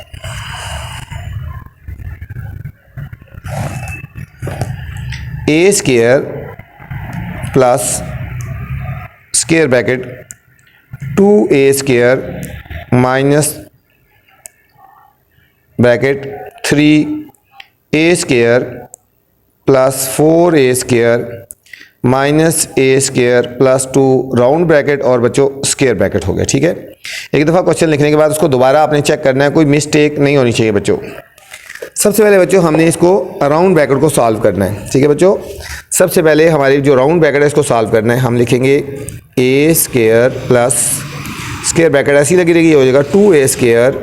a square plus square bracket 2a square minus bracket 3a square plus 4a square minus a square plus 2 round bracket और बच्चों स्क्वायर ब्रैकेट हो गया, ठीक है। एक दफ़ा क्वेश्चन लिखने के बाद उसको दोबारा आपने चेक करना है, कोई मिस्टेक नहीं होनी चाहिए बच्चों। सबसे पहले बच्चों हमने इसको राउंड ब्रैकेट को सॉल्व करना है, ठीक है बच्चों। सबसे पहले हमारी जो राउंड ब्रैकेट है इसको सॉल्व करना है। हम लिखेंगे ए स्क्वायर प्लस स्क्वायर ब्रैकेट ऐसी लगी रहेगी, हो जाएगा 2a स्क्वायर।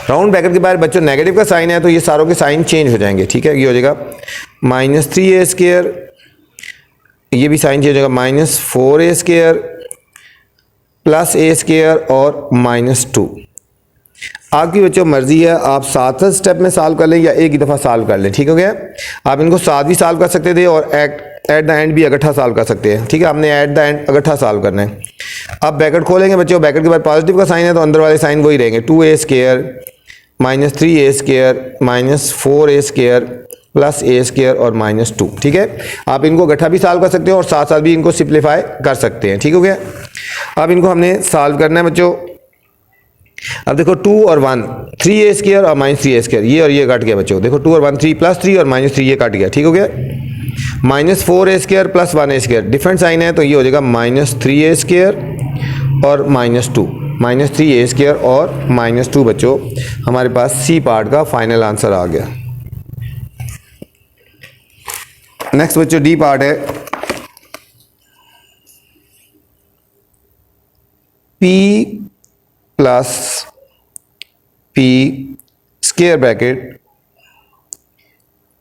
राउंड ब्रैकेट के बाद बच्चों नेगेटिव का साइन है तो ये सारों के साइन चेंज हो जाएंगे, ठीक है। ये हो जाएगा माइनस 3a स्क्वायर, ये भी साइन चेंज हो जाएगा minus 4a square plus a square और माइनस 2। आपकी बच्चों मर्जी है, आप 7 स्टेप में सॉल्व कर लें या एक ही दफ़ा सॉल्व कर लें, ठीक हो गया। आप इनको साथ भी सॉल्व कर सकते थे और एट द एंड भी इकट्ठा सॉल्व कर सकते हैं, ठीक है। आपने एट द एंड इकट्ठा सॉल्व करना है। अब ब्रैकेट खोलेंगे बच्चों, ब्रैकेट के बाद पॉजिटिव का साइन है तो अंदर वाले साइन वही रहेंगे, 2a square minus 3a square minus 4a square plus a square और माइनस 2, ठीक है। आप इनको इकट्ठा भी सॉल्व कर सकते हो और साथ साथ भी इनको सिंप्लीफाई कर सकते हैं, ठीक हो गया। अब इनको हमने सॉल्व करना है बच्चों। अब देखो 2 और 1 3a स्क्वायर और माइनस 3a स्क्वायर, ये और ये कट गया बच्चों। देखो 2 और 1 3 प्लस 3 और माइनस 3 ये कट गया, ठीक हो गया। Minus 4a square plus 1a square different sign है तो ये हो जाएगा माइनस 3a स्क्वायर और माइनस 2, माइनस 3a स्क्वायर और माइनस 2 बच्चों। हमारे पास सी पार्ट का फाइनल आंसर आ गया। नेक्स्ट बच्चों डी पार्ट है p plus p square bracket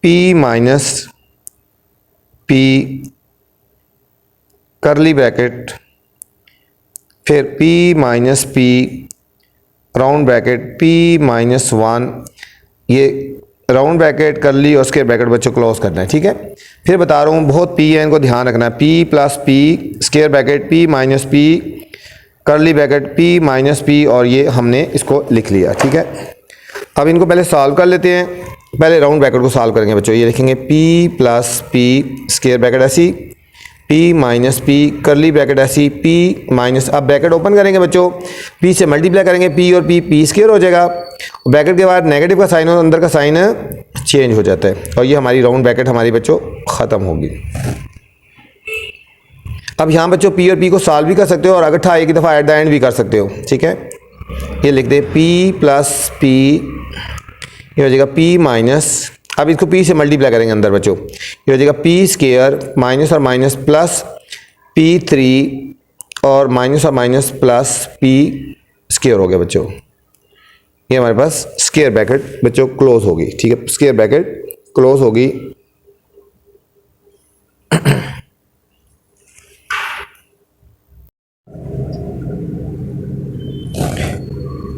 p minus p curly bracket फिर p minus p round bracket p minus 1, ये राउंड ब्रैकेट करली और स्क्वायर ब्रैकेट बच्चों क्लोज करना है, ठीक है। फिर बता रहा हूँ बहुत p है, इनको ध्यान रखना है। p plus p square bracket p minus p curly bracket p minus p और ये हमने इसको लिख लिया, ठीक है। अब इनको पहले सॉल्व कर लेते हैं। पहले राउंड ब्रैकेट को सॉल्व करेंगे बच्चों। ये लिखेंगे p plus p square bracket ऐसी p minus p curly bracket ऐसी p माइनस, अब ब्रैकेट ओपन करेंगे बच्चों, p से मल्टीप्लाई करेंगे p और p स्क्वायर हो जाएगा। ब्रैकेट के बाद नेगेटिव का साइन और अंदर का साइन चेंज हो जाता है और ये हमारी राउंड ब्रैकेट हमारी बच्चों ख़त्म होगी। अब यहाँ बच्चों p और p को सॉल्व भी कर सकते हो और इकट्ठा एक ही दफ़ा एट द एंड भी कर सकते हो, ठीक है। ये लिख दे p प्लस p, ये हो जाएगा p माइनस, अब इसको p से मल्टीप्लाई करेंगे अंदर बच्चों, ये हो जाएगा p स्क्वायर माइनस और माइनस प्लस p3 और माइनस प्लस p स्क्वायर हो गया बच्चों। ये हमारे पास स्क्वायर ब्रैकेट बच्चों क्लोज होगी, ठीक है, स्क्वायर ब्रैकेट क्लोज होगी।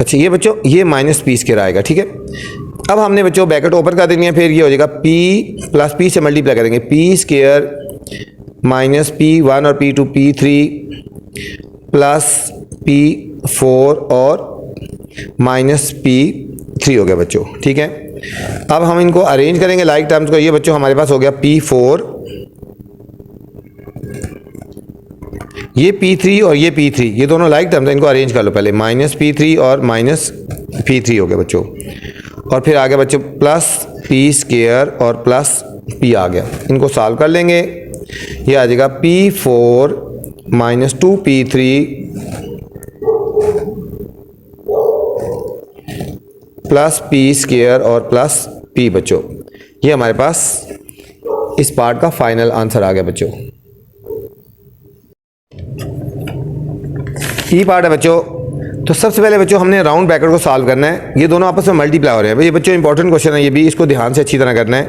अच्छा ये बच्चों ये माइनस पी स्क्वायर आएगा, ठीक है। अब हमने बच्चों ब्रैकेट ओपन कर देनी है, फिर ये हो जाएगा पी प्लस पी से मल्टीप्लाई करेंगे, पी स्क्वायर माइनस P1 और P2 P3 प्लस P4 और माइनस P3 हो गया बच्चों, ठीक है। अब हम इनको अरेंज करेंगे लाइक टर्म्स को। ये बच्चों हमारे पास हो गया P4, ये P3 और ये P3, ये दोनों लाइक टर्म्स हैं, इनको अरेंज कर लो पहले। माइनस P3 और माइनस P3 हो गया बच्चों, और फिर आ गया बच्चों प्लस P स्क्वायर और प्लस P आ गया। इनको सॉल्व कर लेंगे, ये आ जाएगा P4 minus 2P3 plus P square और प्लस P बच्चों। ये हमारे पास इस पार्ट का फाइनल आंसर आ गया बच्चों। ई पार्ट है बच्चों। तो सबसे पहले बच्चों हमने राउंड ब्रैकेट को सॉल्व करना है। ये दोनों आपस में मल्टीप्लाई हो रहे हैं, ये बच्चों इंपॉर्टेंट क्वेश्चन है, ये भी इसको ध्यान से अच्छी तरह करना है।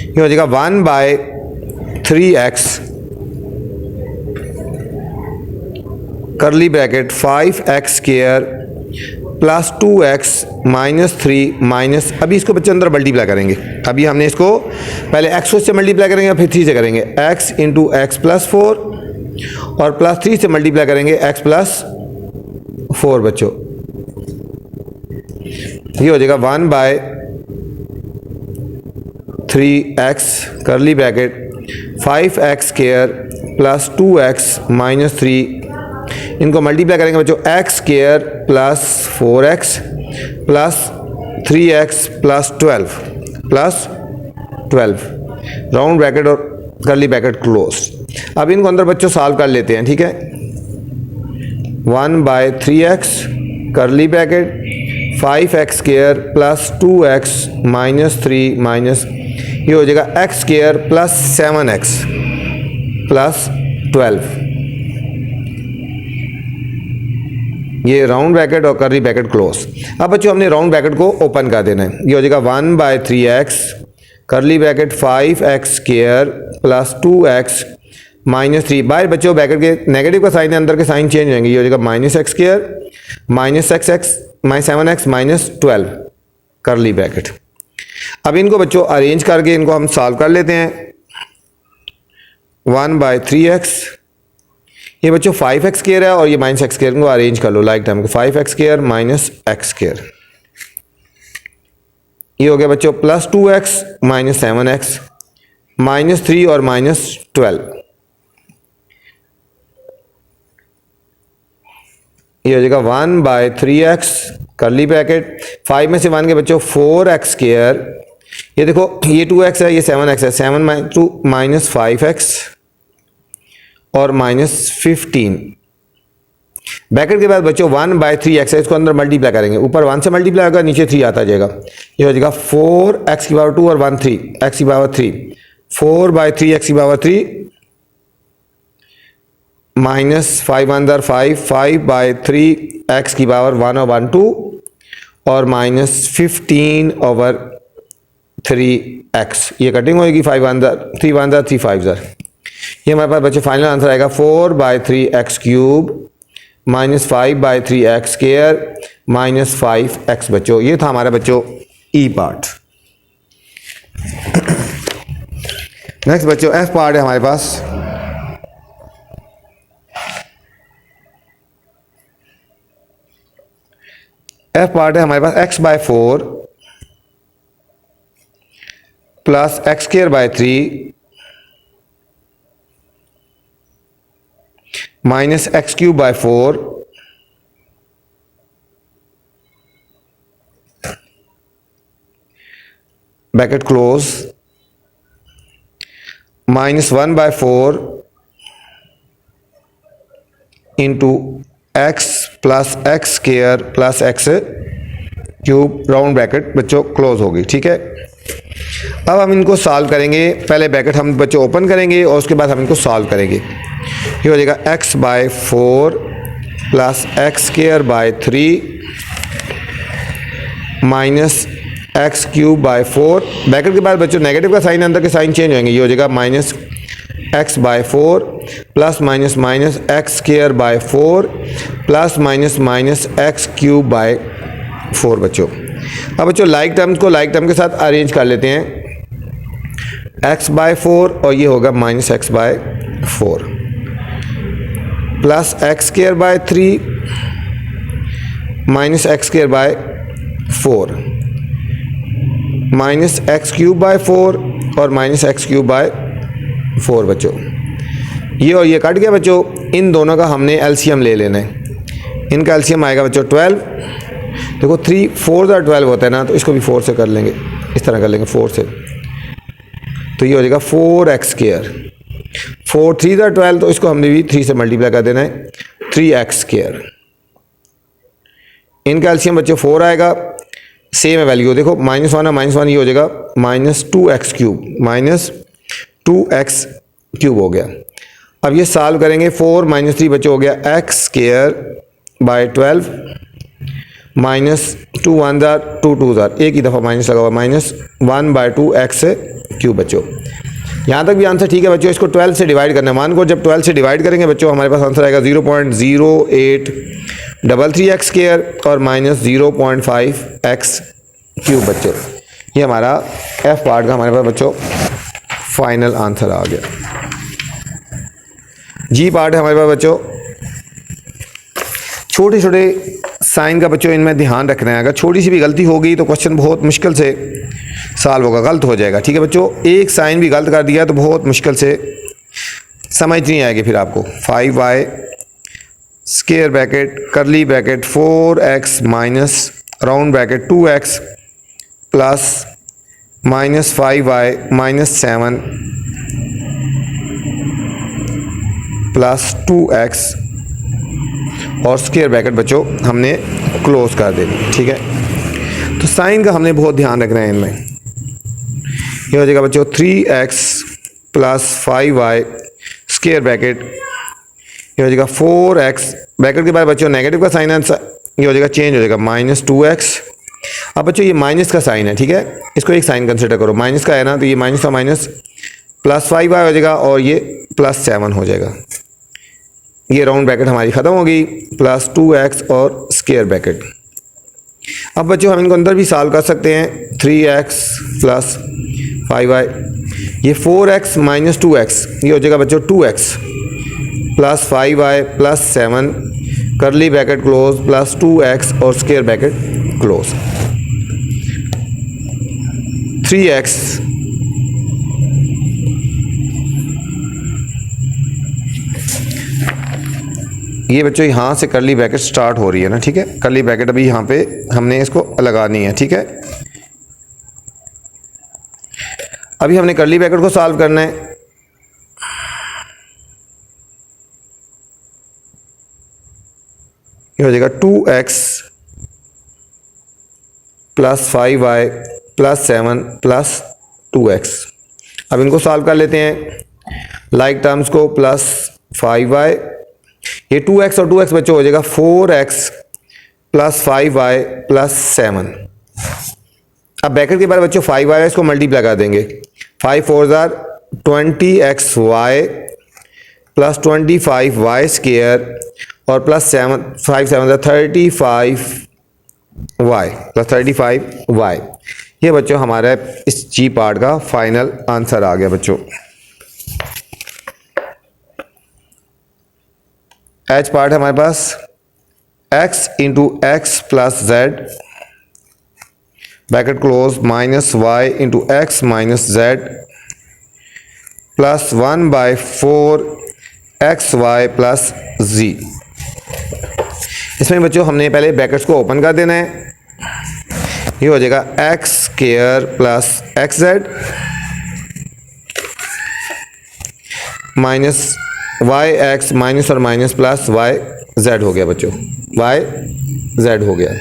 ये हो जाएगा 1/3x करली bracket 5x square plus 2x minus 3 minus, अभी इसको बच्चों अंदर मल्टीप्लाई करेंगे। अभी हमने इसको पहले x से मल्टीप्लाई करेंगे, फिर 3 से करेंगे, x इंटू एक्स प्लस 4 और प्लस 3 से मल्टीप्लाई करेंगे x प्लस 4 बच्चों। ये हो जाएगा 1/3x करली bracket 5x square plus 2x minus 3, इनको मल्टीप्लाई करेंगे बच्चों, x square plus 4x plus 3x plus 12 round bracket और करली ब्रैकेट क्लोज। अब इनको अंदर बच्चों सॉल्व कर लेते हैं, ठीक है। 1/3x करली bracket 5x square plus 2x minus 3 minus, ये हो जाएगा x square plus 7x plus 12, ये राउंड ब्रैकेट और करली ब्रैकेट क्लोज। अब बच्चों हमने राउंड ब्रैकेट को ओपन कर देना है। ये हो जाएगा 1/3x करली bracket 5x square plus 2x minus 3, बाहर बच्चों ब्रैकेट के नेगेटिव का साइन है, अंदर के साइन चेंज होंगे। ये हो जाएगा minus x square minus x minus 7x minus 12 करली ब्रैकेट। अब इनको बच्चों अरेंज करके इनको हम सॉल्व कर लेते हैं। 1/3x, ये बच्चों 5x स्क्वायर है और ये माइनस x स्क्वायर, को अरेंज कर लो लाइक टर्म को, 5x square minus x square, ये हो गया बच्चों plus 2x minus 7x minus 3 और माइनस 12, ये हो जाएगा 1/3x करली ब्रैकेट 5 में से 1 के बच्चों 4x स्क्वायर, ये देखो ये 2x है, ये 7x है, 7 2 माइनस 5x और माइनस 15, ब्रैकेट के बाद बच्चों 1/3x है, इसको अंदर मल्टीप्लाई करेंगे, ऊपर 1 से मल्टीप्लाई होगा, नीचे 3 आता जाएगा। ये हो जाएगा 4x की पावर 2 और 1 3 x की पावर 3, 4/3x की पावर 3 माइनस 5 अंदर 5, 5/3x की पावर 1 और 1 2 और माइनस 15/3x, ये कटिंग होगी, 5 अंदर 3 अंदर 3 5 अंदर, ये हमारे पास बच्चों फाइनल आंसर आएगा 4/3x cube minus 5/3x square minus 5x बच्चों। ये था हमारा बच्चों ई पार्ट। नेक्स्ट बच्चों एफ पार्ट है हमारे पास। एफ पार्ट है हमारे पास x/4 plus x²/3 minus x³/4 bracket close minus 1/4 into x plus x² plus x³ round bracket बच्चों क्लोज होगी, ठीक है। अब हम इनको सॉल्व करेंगे, पहले ब्रैकेट हम बच्चों ओपन करेंगे और उसके बाद हम इनको सॉल्व करेंगे। ये हो जाएगा x/4 plus x² by 3 minus x cube by 4, bracket के बाद बच्चों नेगेटिव का साइन अंदर के साइन चेंज होंगे, ये हो जाएगा minus x by 4 plus minus minus x square by 4 plus minus minus x cube by 4 बच्चों। अब बच्चों लाइक टर्म्स को लाइक टर्म के साथ अरेंज कर लेते हैं, एक्स बाय 4 और ये होगा minus x by 4 plus x square by 3 minus x square by 4 minus x cube by 4 और माइनस एक्स क्यूब बाय 4 बच्चों। ये और ये कट गया बच्चों, इन दोनों का हमने एलसीएम ले लेना है। इनका एलसीएम आएगा बच्चों 12। देखो 3 4 12 होता है ना, तो इसको भी 4 से कर लेंगे, इस तरह कर लेंगे 4 से, तो ये हो जाएगा 4x स्क्वायर। 4 3 12, तो इसको हमने भी 3 से मल्टीप्लाई कर देना है, 3x स्क्वायर। इनका एलसीएम बच्चों 4 आएगा, सेम है वैल्यू, देखो -1 है -1, ये हो जाएगा minus 2x cube, minus 2x cube हो गया। अब ये सॉल्व करेंगे, 4 - 3 बच्चों हो गया x स्क्वायर बाय 12 माइनस 2 1 2 2 एक ही दफ़ा माइनस लगा हुआ, माइनस 1/2 x क्यूब बच्चों। यहाँ तक भी आंसर ठीक है बच्चों। इसको 12 से डिवाइड करना है, मान को जब 12 से डिवाइड करेंगे बच्चों हमारे पास आंसर आएगा 0.0833x स्क्वायर और माइनस 0.5x क्यूब बच्चों। ये हमारा एफ पार्ट का हमारे पास बच्चों फाइनल आंसर आ गया। जी पार्ट है हमारे पास बच्चों, छोटे छोटे साइन का बच्चों इनमें ध्यान रखना है। अगर छोटी सी भी गलती होगी तो क्वेश्चन बहुत मुश्किल से सॉल्व होगा, गलत हो जाएगा, ठीक है बच्चों। एक साइन भी गलत कर दिया तो बहुत मुश्किल से समझ नहीं आएगी फिर आपको। 5y स्क्वायर ब्रैकेट करली bracket 4x minus round bracket 2x plus minus 5y minus 7 plus 2x और स्क्वायर ब्रैकेट बच्चों हमने क्लोज कर देनी, ठीक है। तो साइन का हमने बहुत ध्यान रखना है इनमें। ये हो जाएगा बच्चों 3x plus 5y square bracket, ये हो जाएगा 4x ब्रैकेट के बाद बच्चों नेगेटिव का साइन आंसर, ये हो जाएगा चेंज हो जाएगा माइनस 2x। अब बच्चों ये माइनस का साइन है, ठीक है, इसको एक साइन कंसिडर करो, माइनस का है ना, तो ये माइनस का माइनस प्लस 5y हो जाएगा और ये प्लस 7 हो जाएगा। ये राउंड ब्रैकेट हमारी ख़त्म होगी, प्लस 2x और स्क्वायर ब्रैकेट। अब बच्चों हम इनको अंदर भी सॉल्व कर सकते हैं, 3x प्लस 5y, ये 4x माइनस 2x, ये हो जाएगा बच्चों 2x प्लस 5y प्लस 7 करली ब्रैकेट क्लोज प्लस 2x और स्क्वायर ब्रैकेट क्लोज। 3x ये बच्चों यहाँ से करली ब्रैकेट स्टार्ट हो रही है ना, ठीक है, करली ब्रैकेट अभी यहाँ पे हमने इसको लगानी है, ठीक है। अभी हमने करली ब्रैकेट को सॉल्व करना है। ये हो जाएगा 2x plus 5y plus 7 plus 2x। अब इनको सॉल्व कर लेते हैं, लाइक टर्म्स को, प्लस 5y, ये 2x और 2x बच्चों हो जाएगा 4x प्लस 5y प्लस 7। अब ब्रैकेट के बाद बच्चों 5y इसको मल्टीप्लाई कर देंगे, 5 4 20xy प्लस 25y स्क्वायर और प्लस 5 7 35y प्लस 35y। ये बच्चों हमारा इस जी पार्ट का फाइनल आंसर आ गया बच्चों। एच पार्ट है हमारे पास, x into x plus Z bracket close minus y into x minus Z plus 1/4 xy plus z। इसमें बच्चों हमने पहले ब्रैकेट्स को ओपन कर देना है, ये हो जाएगा x square plus xz minus yx minus और माइनस प्लस yz हो गया बच्चों, yz हो गया।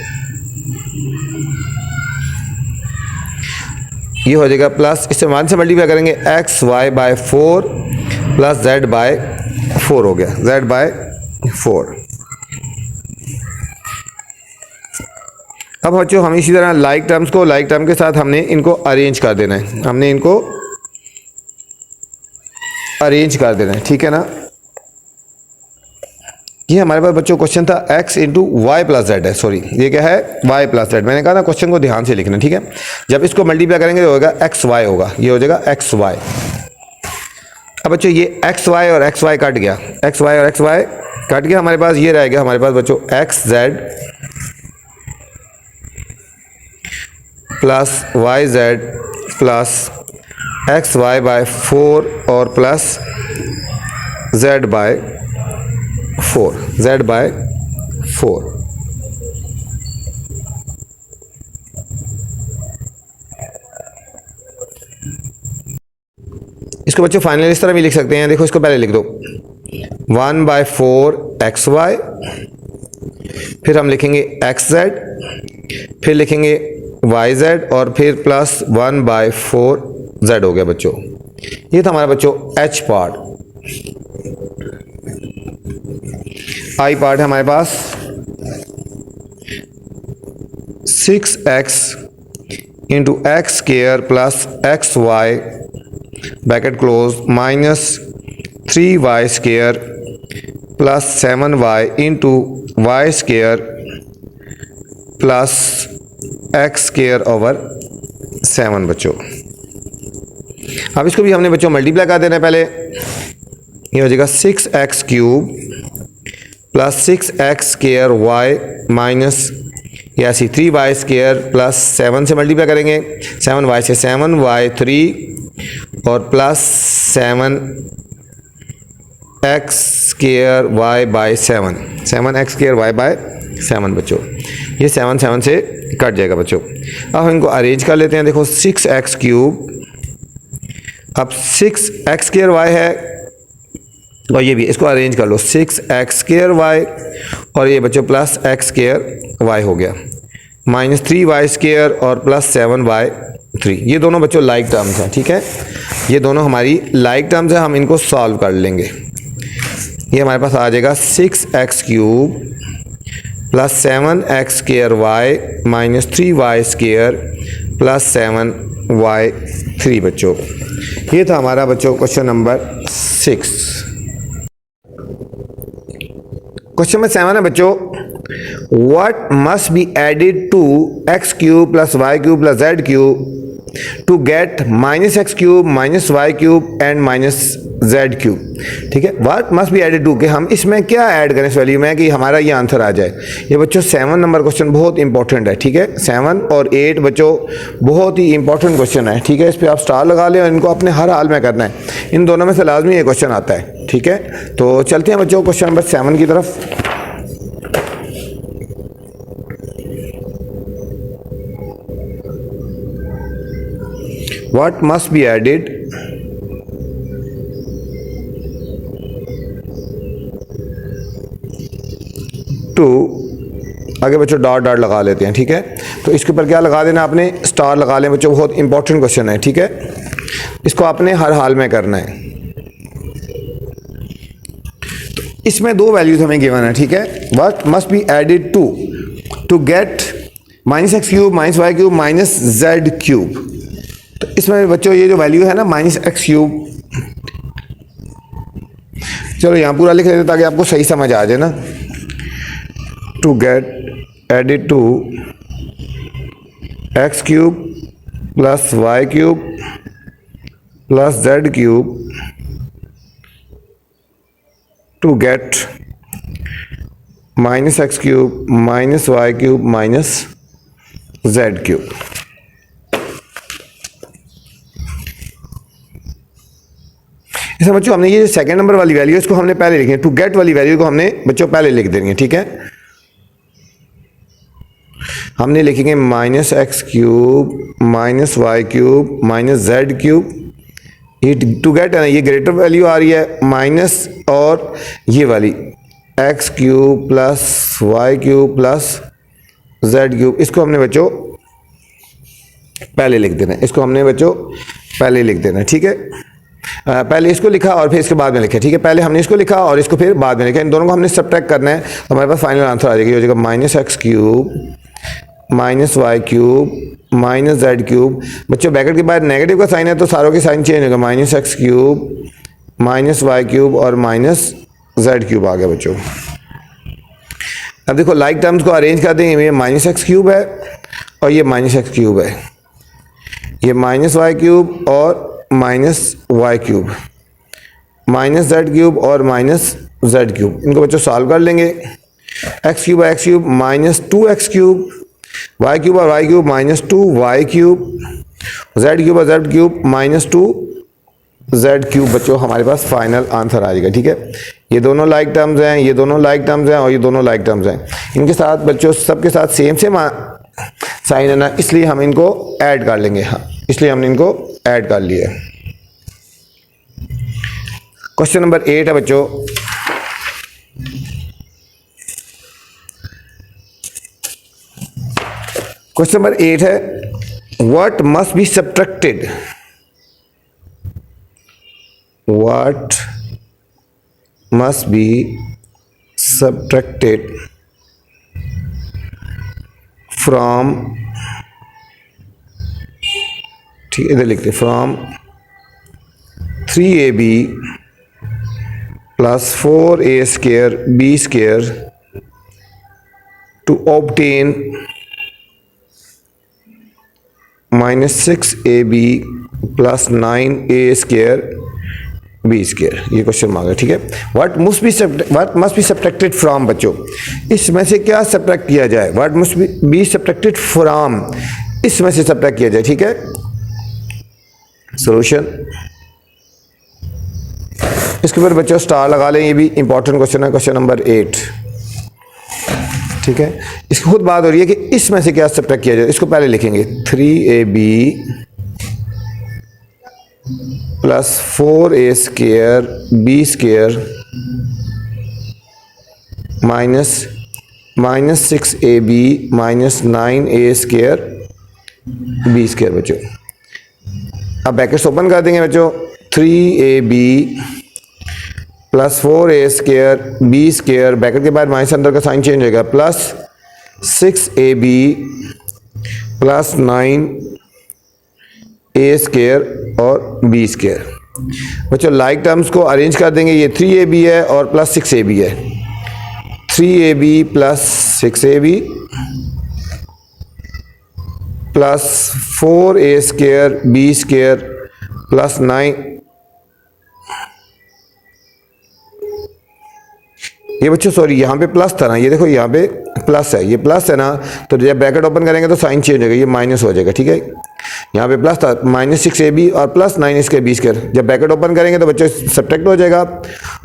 ये हो जाएगा प्लस, इससे 1 से मल्टीप्लाई करेंगे, xy/4 प्लस z/4 हो गया, z/4। अब बच्चों हम इसी तरह लाइक टर्म्स को लाइक टर्म के साथ हमने इनको अरेंज कर देना है, हमने इनको अरेंज कर देना है, ठीक है ना। ये हमारे पास बच्चों क्वेश्चन था x into y plus z है, सॉरी ये क्या है y प्लस जेड। मैंने कहा ना क्वेश्चन को ध्यान से लिखना, ठीक है। जब इसको मल्टीप्लाई करेंगे तो होगा एक्स वाई होगा, ये हो जाएगा एक्स वाई। अब बच्चों ये एक्स वाई और एक्स वाई कट गया, एक्स वाई और एक्स वाई कट गया, हमारे पास ये रह गया हमारे पास बच्चों x z plus y z plus x y by 4 और plus z by 4, z by 4। इसको बच्चों फाइनल इस तरह भी लिख सकते हैं, देखो इसको पहले लिख दो 1/4 एक्स वाई, फिर हम लिखेंगे एक्स जेड, फिर लिखेंगे वाई जेड और फिर प्लस 1/4 जेड हो गया बच्चों। ये था हमारा बच्चों एच पार्ट। आई पार्ट है हमारे पास 6x into x square plus x y bracket close minus 3y square plus 7y into y square plus x square over 7 बच्चों। अब इसको भी हमने बच्चों मल्टीप्लाई कर देना है पहले, ये हो जाएगा 6x cube plus 6x square y minus या ऐसी 3y स्क्वायर प्लस 7 से मल्टीप्लाई करेंगे, 7y से 7y 3 और plus 7x square y by 7, 7x square y by 7 बच्चों। ये 7 से कट जाएगा बच्चों। अब हम इनको अरेंज कर लेते हैं, देखो 6x क्यूब, अब 6x स्क्वायर y है और ये भी इसको अरेंज कर लो 6x स्क्वायर y और ये बच्चों प्लस x स्क्वायर y हो गया माइनस 3y स्क्वायर और प्लस 7y 3। ये दोनों बच्चों लाइक टर्म्स हैं, ठीक है, ये दोनों हमारी लाइक टर्म्स हैं, हम इनको सॉल्व कर लेंगे। ये हमारे पास आ जाएगा 6x cube plus 7x square y minus 3y square plus 7y 3 बच्चों। ये था हमारा बच्चों क्वेश्चन नंबर 6। क्वेश्चन नंबर 7 है बच्चों, what must be added to x cube plus y cube plus z cube to get minus x cube minus y cube and minus z cube. ठीक है, what must be added to, कि हम इसमें क्या ऐड करें इस वैल्यू में कि हमारा ये आंसर आ जाए। ये बच्चों 7 नंबर क्वेश्चन बहुत इंपॉर्टेंट है, ठीक है, 7 और 8 बच्चों बहुत ही इंपॉर्टेंट क्वेश्चन है, ठीक है, इस पर आप स्टार लगा लें और इनको अपने हर हाल में करना है, इन दोनों में से लाजमी ये क्वेश्चन आता है, ठीक है। तो चलते हैं बच्चों क्वेश्चन नंबर 7 की तरफ। What must be added to, आगे बच्चों डॉट डॉट लगा लेते हैं, ठीक है। तो इसके ऊपर क्या लगा देना आपने, स्टार लगा लें बच्चों, बहुत इंपॉर्टेंट क्वेश्चन है, ठीक है, इसको आपने हर हाल में करना है। तो इसमें 2 वैल्यूज हमें गिवन है, ठीक है। What must be added to get minus x cube minus y cube minus z cube. तो इसमें बच्चों ये जो वैल्यू है ना माइनस एक्स क्यूब, चलो यहाँ पूरा लिख लेते ताकि आपको सही समझ आ जाए ना। To get added to x cube plus y cube plus z cube to get minus x cube minus y cube minus z cube. इसमें बच्चों हमने ये सेकंड नंबर वाली वैल्यू है इसको हमने पहले लिखी है, टू गेट वाली वैल्यू को हमने बच्चों पहले लिख देंगे, ठीक है। हमने लिखेंगे minus x cube minus y cube minus z cube. ये टू गेट है ना, ये ग्रेटर वैल्यू आ रही है माइनस और ये वाली x cube plus y cube plus z cube, इसको हमने बच्चों पहले लिख देना है, इसको हमने बच्चों पहले लिख देना है, ठीक है। पहले इसको लिखा और फिर इसके बाद में लिखा, ठीक है, पहले हमने इसको लिखा और इसको फिर बाद में लिखा, इन दोनों को हमने सब्ट्रैक्ट करना है, तो हमारे पास फाइनल आंसर आ जाएगा, ये हो जाएगा minus x cube minus y cube minus z cube. बच्चों ब्रैकेट के बाद नेगेटिव का साइन है तो सारों के साइन चेंज होगा, minus x cube minus y cube और माइनस जेड क्यूब आ गया बच्चों। अब देखो लाइक टर्म्स को अरेंज कर देंगे, ये माइनस एक्स क्यूब है और ये माइनस एक्स क्यूब है, ये माइनस वाई क्यूब और minus y cube, minus z cube और माइनस जेड क्यूब। इनको बच्चों सॉल्व कर लेंगे। X cube minus two x cube, y cube और y cube minus two y cube, z cube और z cube minus two z cube. बच्चों हमारे पास फाइनल आंसर आ जाएगा। ठीक है, ये दोनों लाइक टर्म्स हैं, ये दोनों लाइक टर्म्स हैं और ये दोनों लाइक टर्म्स हैं। इनके साथ बच्चों सबके साथ सेम सेम साइन है ना, इसलिए हम इनको ऐड कर लेंगे। हाँ, इसलिए हमने इनको ऐड कर लिया। क्वेश्चन नंबर 8 है बच्चों। क्वेश्चन नंबर 8 है, what must be subtracted, what must be subtracted from, ठीक है इधर लिखते from 3ab plus 4a square b square to obtain minus 6ab plus 9a square B square. ये क्वेश्चन मांगा। ठीक है, what must be subtracted from. बच्चों इसमें से क्या सब्ट्रैक्ट किया जाए, what must be subtracted from, इसमें से सब्ट्रैक्ट किया जाए। ठीक है, सॉल्यूशन इसके ऊपर बच्चों स्टार लगा लें, ये भी इंपॉर्टेंट क्वेश्चन है, क्वेश्चन नंबर 8। ठीक है, इसकी खुद बात हो रही है कि इसमें से क्या सब्ट्रैक्ट किया जाए। इसको पहले लिखेंगे 3ab plus 4a square b square minus 6ab minus 9a square b square. बच्चों अब ब्रैकेट्स ओपन कर देंगे बच्चों, 3ab plus 4a square b square, bracket के बाद माइनस अंदर का साइन चेंज होगा, plus 6ab plus 9a square और b स्क्वायर। बच्चों लाइक टर्म्स को अरेंज कर देंगे, ये 3ab है और प्लस 6ab है, 3ab plus 6ab plus 4a square b square plus 9, ये बच्चों सॉरी यहाँ पे प्लस था ना, ये देखो यहाँ पे प्लस है, ये प्लस है ना, तो जब ब्रैकेट ओपन करेंगे तो साइन चेंज होगा, ये माइनस हो जाएगा। ठीक है, यहाँ पे प्लस था, माइनस 6ab और प्लस 9 स्क्वायर b स्क्वायर, जब ब्रैकेट ओपन करेंगे तो बच्चों सब्ट्रैक्ट हो जाएगा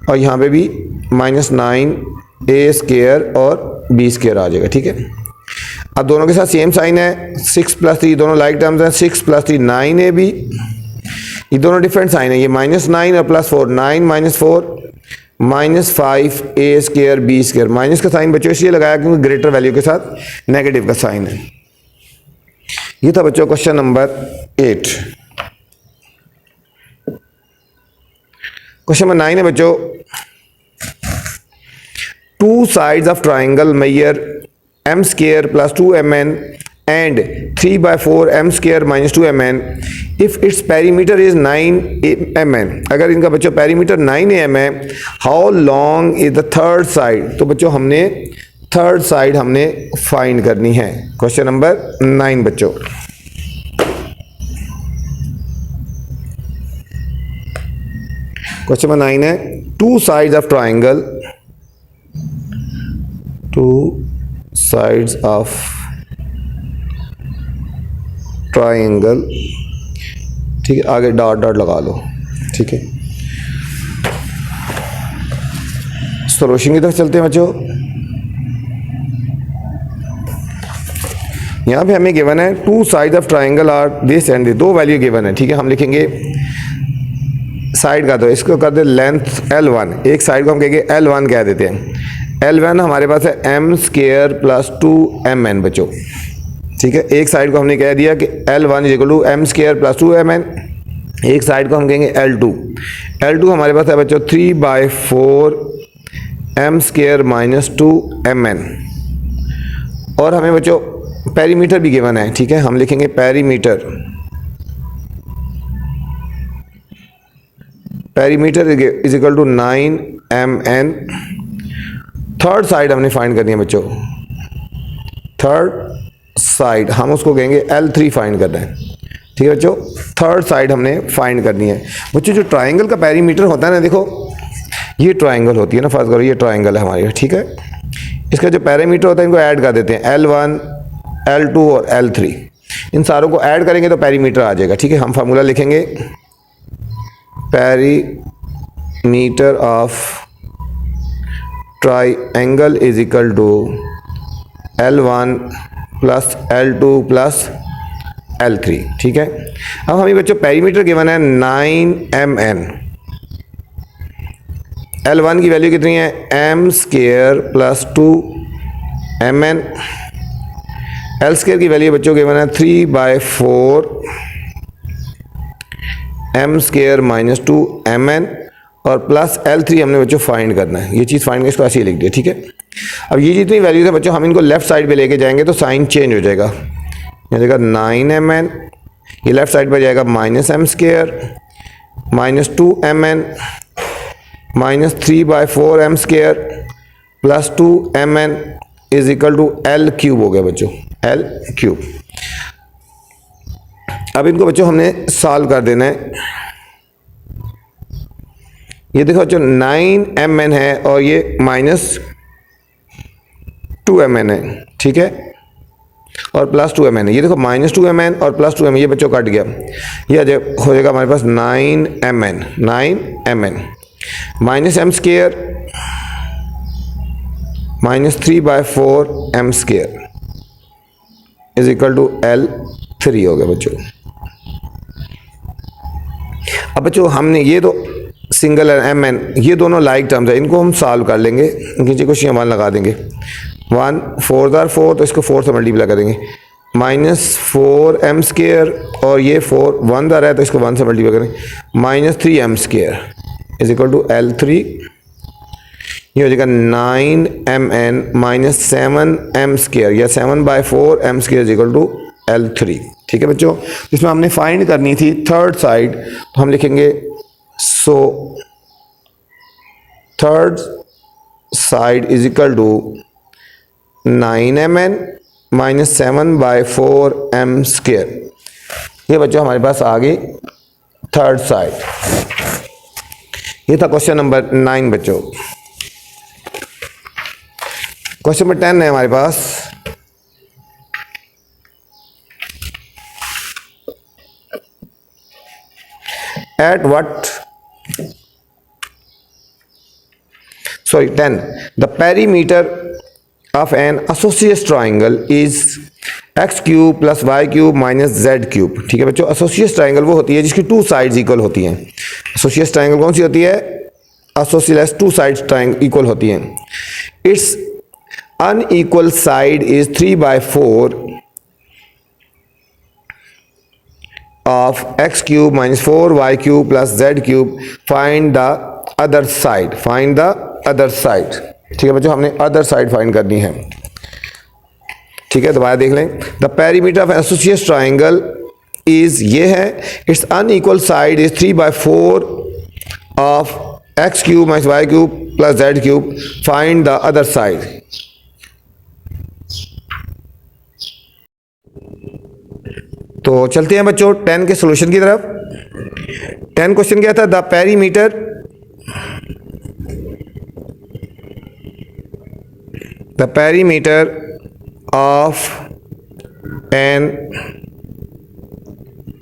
और यहाँ पे भी माइनस 9a स्क्वायर और b स्क्वायर आ जाएगा। ठीक है, अब दोनों के साथ सेम साइन है, 6 प्लस 3 दोनों लाइक टर्म्स हैं, 6 प्लस 3 9ab, ये दोनों डिफरेंट साइन है, ये माइनस 9 और plus 4, 9 minus 4 minus 5a square b square. Minus का साइन बच्चों इसलिए लगाया क्योंकि ग्रेटर वैल्यू के साथ नेगेटिव का साइन है। ये था बच्चों क्वेश्चन नंबर 8। क्वेश्चन नंबर 9 है बच्चों, two sides of triangle measure m square plus 2mn and 3/4 m square minus 2mn if its perimeter is 9mm। अगर इनका बच्चों पेरीमीटर 9am है, how long is the third side. तो बच्चों हमने थर्ड साइड हमने फाइंड करनी है। क्वेश्चन नंबर 9 बच्चों, क्वेश्चन नंबर 9 है, to sides of triangle, to sides of triangle, ठीक है, आगे डॉट डॉट लगा लो। ठीक है, सॉल्यूशन की तरफ चलते हैं बच्चों। यहाँ पे हमें गिवन है two side of triangle are this and this, दो वैल्यू गिवन है। ठीक है, हम लिखेंगे साइड का, दो इसको कर दे लेंथ L1, एक साइड को हम कहेंगे L1 कह देते हैं। L1 हमारे पास है m स्क्वायर प्लस 2mn बच्चों। ठीक है, एक साइड को हमने कह दिया कि L1 is equal to m square plus 2mn, एक साइड को हम कहेंगे L2। L2 हमारे पास है बच्चों 3/4 m स्क्वायर माइनस 2mn, और हमें बच्चों पेरीमीटर भी गिवन है, ठीक है, हम लिखेंगे perimeter is equal to 9mn। Third side हमने फाइंड करनी है बच्चों, थर्ड साइड हम उसको कहेंगे L3 फाइंड करना है, ठीक है बच्चों। थर्ड साइड हमने फाइंड करनी है बच्चों। जो ट्राइंगल का पेरीमीटर होता है ना, देखो ये ट्राइंगल होती है ना, फर्ज करो ये ट्राइंगल है हमारी, ठीक है। इसका जो पेरीमीटर होता है इनको ऐड कर देते हैं, L1 L2 और L3, इन सारों को ऐड करेंगे तो पेरीमीटर आ जाएगा, ठीक है। हम फार्मूला लिखेंगे perimeter of triangle is equal to L1 plus L2 plus L3, ठीक है। अब हमें बच्चों पेरीमीटर गिवन है 9mn। L1 की वैल्यू कितनी है, m square plus 2mn। L square की वैल्यू बच्चों गिवन है 3/4 m स्क्वायर माइनस 2mn और प्लस L3 हमने बच्चों फाइंड करना है। ये चीज़ फाइंड कर इसको ऐसे ही लिख दिया, ठीक है। अब ये जितनी वैल्यूज है बच्चों हम इनको लेफ्ट साइड पे लेके जाएंगे तो साइन चेंज हो जाएगा, ये जाएगा 9mn, ये लेफ्ट साइड पर जाएगा minus m square minus 2mn minus 3/4 m square plus 2mn is equal to L cube हो गया बच्चों, L क्यूब। अब इनको बच्चों हमने सॉल्व कर देना है। ये देखो बच्चों 9mn है और ये माइनस 2mn है, ठीक है, और प्लस 2mn है। ये देखो माइनस 2mn और प्लस 2mn, ये बच्चों कट गया, ये हो जाएगा हमारे पास 9mn minus m square minus 3/4 m square is equal to L3 हो गया बच्चों। अब बच्चों हमने ये तो सिंगल mn, ये दोनों लाइक टर्म्स है, इनको हम सॉल्व कर लेंगे, नीचे को शीमान लगा देंगे। 1 4 तो इसको 4 से मल्टीप्लाई करेंगे, माइनस 4m स्क्वायर और ये 4 1 है तो इसको 1 से मल्टीप्लाई करेंगे, minus 3m square is equal to L3। ये हो जाएगा 9mn माइनस 7m स्क्वायर या 7/4 m square is equal to L3, ठीक है बच्चों। इसमें हमने फाइंड करनी थी थर्ड साइड, तो हम लिखेंगे so third side is equal to 9mn minus 7/4 m square. ये बच्चों हमारे पास आ गई थर्ड साइड। ये था क्वेश्चन नंबर 9 बच्चों। क्वेश्चन नंबर 10 है हमारे पास। At what, sorry 10, the perimeter of an isosceles triangle is x cube plus y cube minus z cube, ठीक है बच्चों। एसोसिएस ट्राइंगल वो होती है जिसकी 2 साइड्स इक्वल होती हैं। एसोसिएस ट्राइंगल कौन सी होती है, एसोसिएस 2 साइड्स ट्राइंगल इक्वल होती हैं। It's unequal side is 3/4 of x cube minus 4y cube plus z cube, find the other side, find the other side, ठीक है बच्चों, हमने अदर साइड फाइंड करनी है, ठीक है। दोबारा देख लें, the perimeter of associate triangle is, ये है, its unequal side is 3/4 of x cube minus y cube plus z cube, find the other side. तो चलते हैं बच्चों 10 के सॉल्यूशन की तरफ। 10 क्वेश्चन क्या था, the perimeter of an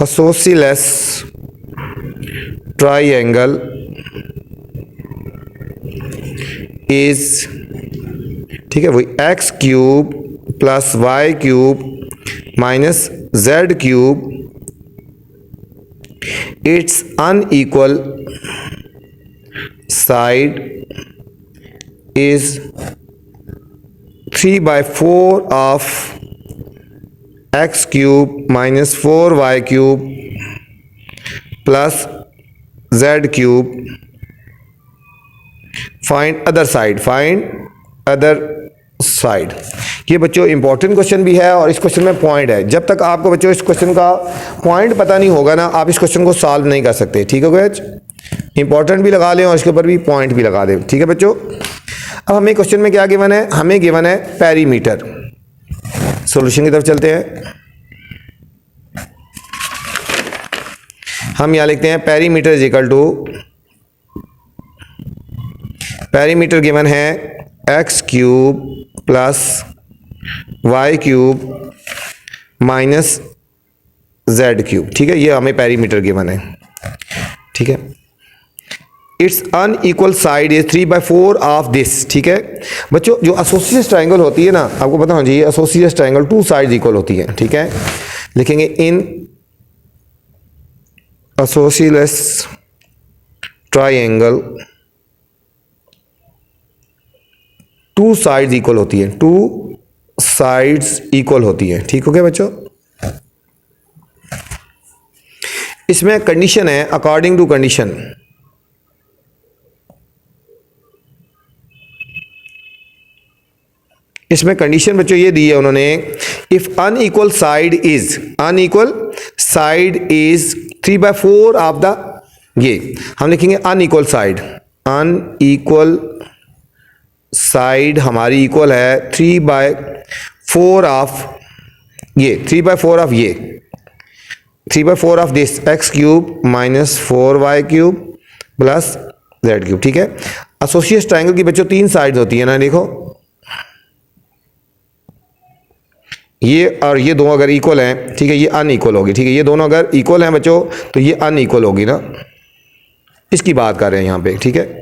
isosceles triangle is, ठीक है, वही x cube plus y cube minus z cube, its unequal side is 3/4 of x cube minus 4y cube plus z cube, find other side, find other side. ये बच्चों इंपॉर्टेंट क्वेश्चन भी है और इस क्वेश्चन में पॉइंट है। जब तक आपको बच्चों इस क्वेश्चन का पॉइंट पता नहीं होगा ना, आप इस क्वेश्चन को सॉल्व नहीं कर सकते। ठीक है बच्च, इंपॉर्टेंट भी लगा लें और इसके ऊपर भी पॉइंट भी लगा दें। ठीक है बच्चों, अब हमें क्वेश्चन में क्या गिवन है, हमें गिवन है पेरीमीटर। सॉल्यूशन की तरफ चलते हैं। हम यहां लिखते हैं perimeter is equal to, perimeter given है x cube plus y cube minus z cube. ठीक है, ये हमें पेरीमीटर गिवन है। ठीक है, its unequal side is 3/4 of this. ठीक है बच्चों, जो एसोसिएट ट्रायंगल होती है ना, आपको पता होना चाहिए associate triangle two sides equal होती है। ठीक है, लिखेंगे इन एसोसिएलेस ट्रायंगल टू साइड्स इक्वल होती है, टू साइड्स इक्वल होती है। ठीक हो गया बच्चों, इसमें कंडीशन है अकॉर्डिंग टू कंडीशन। इसमें कंडीशन बच्चों ये दी है उन्होंने, if unequal side is 3/4 of the, ये हम लिखेंगे अनइक्वल साइड, अनइक्वल साइड हमारी इक्वल है 3/4 ऑफ ये, 3/4 ऑफ ये, 3/4 of this x cube minus 4y cube plus z cube. ठीक है, एसोसिएट ट्रायंगल की बच्चों 3 साइड होती है ना, देखो ये और ये दोनों अगर इक्वल हैं, ठीक है, ये अनइक्वल होगी। ठीक है, ये दोनों अगर इक्वल हैं बच्चों तो ये अनइक्वल होगी ना, इसकी बात कर रहे हैं यहाँ पे। ठीक है,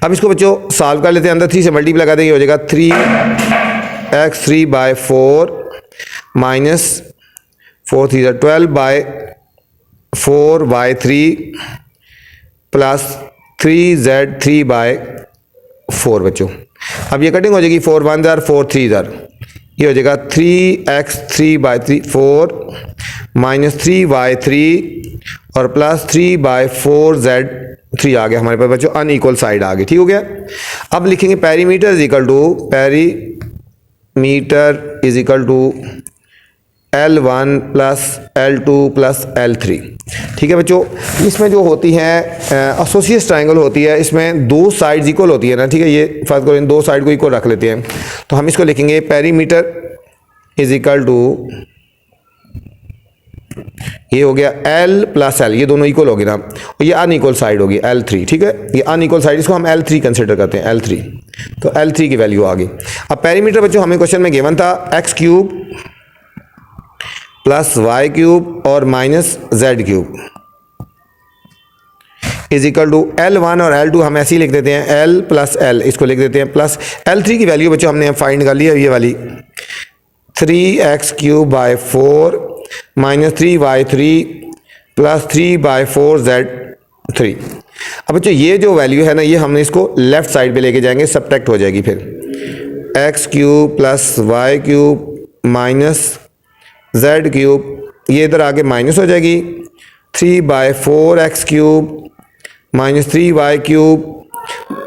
अब इसको बच्चों सॉल्व कर लेते हैं। अंदर 3 से मल्टीप्लाई कर देंगे, हो जाएगा 3x 3/4 minus 4 3 12/4y3 plus 3z 3/4 बच्चों। अब ये कटिंग हो जाएगी, 4 1 ज़र 4 3 ज़र, ये हो जाएगा 3x 3/4 माइनस 3y3 और प्लस 3/4z3 आ गया हमारे पास बच्चों, अनइक्वल साइड आ गई। ठीक हो गया, अब लिखेंगे perimeter is equal to, perimeter is equal to L1 plus L2 plus L3। ठीक है बच्चों, इसमें जो होती है एसोसिएट ट्रायंगल होती है, इसमें 2 साइड्स इक्वल होती है ना। ठीक है, ये फर्स्ट को इन 2 साइड को इक्वल रख लेते हैं, तो हम इसको लिखेंगे पेरीमीटर इज इक्वल टू, ये हो गया L प्लस L, ये दोनों इक्वल होगी ना, और ये अनइक्वल साइड होगी L3। ठीक है, ये अनइक्वल साइड, इसको हम L3 कंसिडर करते हैं, L3, तो L3 की वैल्यू आ गई। अब पेरीमीटर बच्चों हमें क्वेश्चन में गिवन था x cube plus y cube और minus z cube is equal to L1 और L2 हम ऐसे ही लिख देते हैं, L प्लस L, इसको लिख देते हैं प्लस L3 की वैल्यू बच्चों हमने फाइंड कर लिया, ये वाली 3x³/4 minus 3y3 plus 3/4z3। अब बच्चों ये जो वैल्यू है ना, ये हमने इसको लेफ्ट साइड पे लेके जाएंगे, सब्ट्रैक्ट हो जाएगी फिर x³ plus y³ minus z³, ये इधर आके माइनस हो जाएगी, 3/4x³ minus 3y³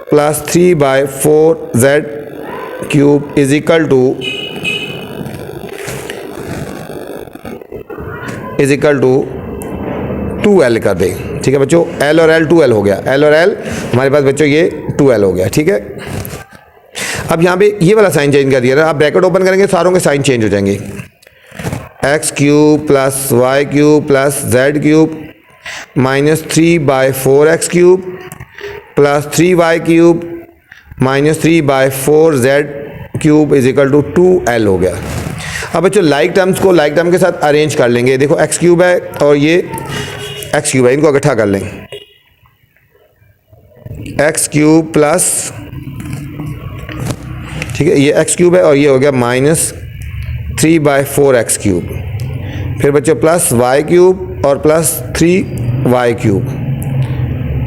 plus 3/4z³ is equal to 2l कर दें। ठीक है बच्चों, l और l 2l हो गया, l और l हमारे पास बच्चों ये 2l हो गया। ठीक है, अब यहाँ पे ये वाला साइन चेंज कर दिया ना, आप ब्रैकेट ओपन करेंगे सारों के साइन चेंज हो जाएंगे, x³ plus y³ plus z³ minus 3/4x³ plus 3y³ minus 3/4z³ is equal to 2l हो गया। अब बच्चों लाइक टर्म्स को लाइक टर्म के साथ अरेंज कर लेंगे। देखो x³ है और ये x³ है, इनको इकट्ठा कर लें, x³ प्लस, ठीक है, ये x³ है और ये हो गया माइनस 3/4x³, फिर बच्चों प्लस y³ और plus 3y³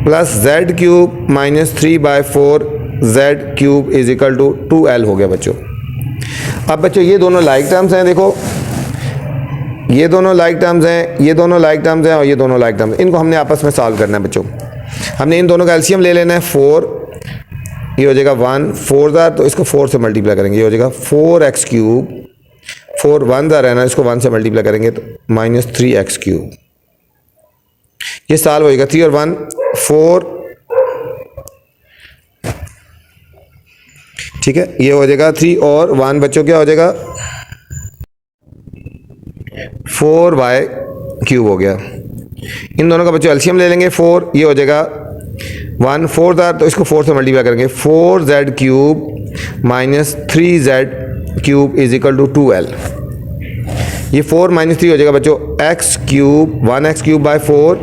plus z³ minus 3/4z³ is equal to 2l हो गया बच्चों। अब बच्चों ये दोनों लाइक टर्म्स हैं, देखो ये दोनों लाइक टर्म्स हैं, ये दोनों लाइक टर्म्स हैं और ये दोनों लाइक टर्म्स, इनको हमने आपस में सॉल्व करना है बच्चों। हमने इन दोनों का एलसीएम ले लेना है 4 ये हो जाएगा 1 4 ज़ार, तो इसको 4 से मल्टीप्लाई करेंगे, ये हो जाएगा 4x क्यूब, 4 1 ज़ार है ना, इसको 1 से मल्टीप्लाई करेंगे तो -3x क्यूब। ये सॉल्व होएगा 3 और 1 4, ठीक है। ये हो जाएगा 3 और 1 बच्चों क्या हो जाएगा 4y क्यूब हो गया। इन दोनों का बच्चों एलसीएम ले लेंगे 4, ये हो जाएगा 1 4 ज़ार, तो इसको 4 से मल्टीप्लाई करेंगे 4z cube -3z cube is equal to 2l। ये 4 - 3 हो जाएगा बच्चों x cube 1x cube by 4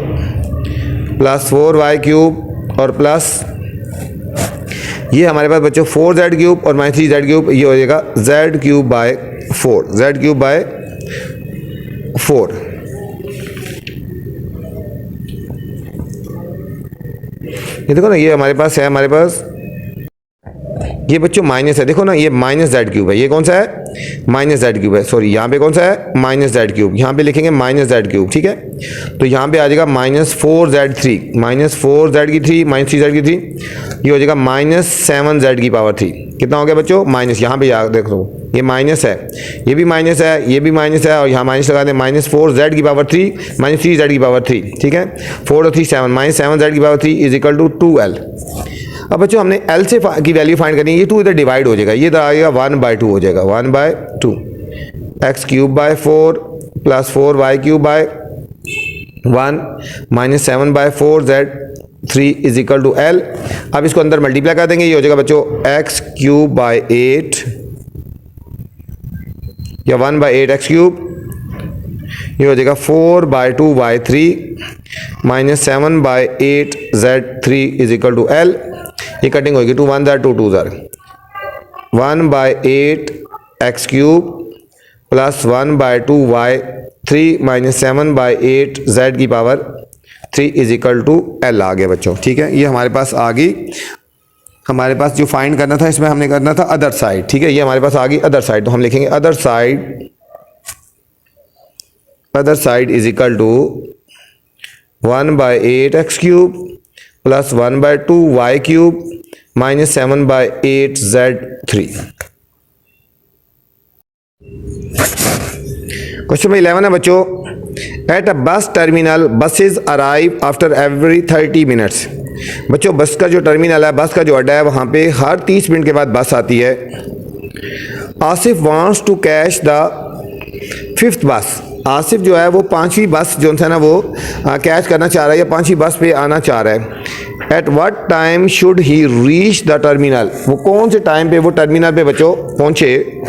plus 4y cube और प्लस ये हमारे पास बच्चों 4z क्यूब और -3z क्यूब, ये हो जाएगा z cube by 4, z cube by 4। ये देखो ना, ये हमारे पास है, हमारे पास ये बच्चों माइनस है, देखो ना ये -z क्यूब है, ये कौन सा है -z क्यूब है, सॉरी यहाँ पे कौन सा है -z क्यूब, यहाँ पे लिखेंगे -z क्यूब, ठीक है। तो यहाँ पे आ जाएगा -4z3, -4z की 3 -3z की 3, ये हो जाएगा -7z की पावर 3। कितना हो गया बच्चों माइनस, यहाँ पे याद देखो ये माइनस है, ये भी माइनस है, ये भी माइनस है, और यहाँ माइनस लगा दें -4z की पावर 3 -3z की पावर 3, ठीक है। 4 और 3 7 -7z की power 3 is equal to 2l। अब बच्चों हमने l से की वैल्यू फाइंड करनी है, ये 2 इधर डिवाइड हो जाएगा, ये इधर आएगा 1/2 हो जाएगा, 1/2 x cube by 4 plus 4y cube by 1 -7/4z3 is equal to l। अब इसको अंदर मल्टीप्लाई कर देंगे, ये हो जाएगा बच्चों x क्यूब बाय 8 या 1/8x क्यूब, ये हो जाएगा 4/2y3 -7/8z3 is equal to l। ये कटिंग होगी 2 1 ज़ार 2 2 ज़ार 1/8x cube plus 1/2y3 -7/8z की power 3 is equal to l आ गया बच्चों, ठीक है। ये हमारे पास आ गई, हमारे पास जो फाइंड करना था इसमें हमने करना था अदर साइड, ठीक है। ये हमारे पास आ गई अदर साइड, तो हम लिखेंगे other side is equal to 1/8x cube plus 1/2y cube -7/8z3। Question number 11 है बच्चों, at a bus terminal buses arrive after every 30 minutes. बच्चों बस का जो टर्मिनल है, बस का जो अड्डा है, वहाँ पे हर 30 मिनट के बाद बस आती है। Asif wants to catch the 5th bus. Asif जो है वो 5वीं बस जो है ना वो कैच करना चाह रहा है या 5वीं बस पे आना चाह रहा है। At what time should he reach the terminal, वो कौन से टाइम पे वो टर्मिनल पे बच्चों पहुंचे।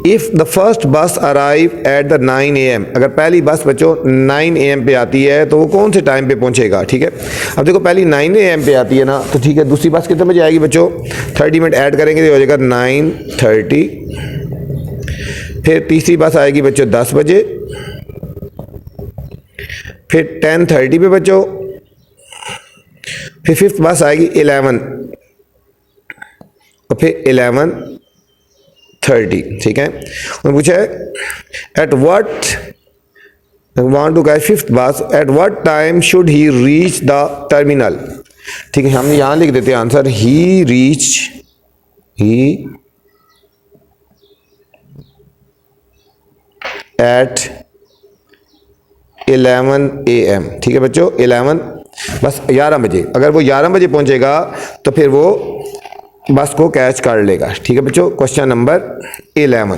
इफ़ द फर्स्ट बस अराइव एट द 9 AM, अगर पहली बस बच्चों 9 AM पे आती है तो वो कौन से टाइम पे पहुंचेगा, ठीक है। अब देखो पहली 9 AM पे आती है ना, तो ठीक है, दूसरी बस कितने बजे आएगी बच्चों 30 मिनट ऐड करेंगे तो हो जाएगा 9:30। फिर तीसरी बस आएगी बच्चों 10 बजे, फिर 10:30 पे बच्चों, फिर 5th बस आएगी 11 और फिर 11:30, ठीक है। उन्होंने पूछा है at what want to catch 5th bus, at what time should he reach the terminal, ठीक है। हम यहाँ लिख देते हैं आंसर, ही एट 11 AM, ठीक है बच्चों 11 बस 11 बजे, अगर वो 11 बजे पहुंचेगा तो फिर वो बस को कैच कर लेगा, ठीक है बच्चों। Question number 11।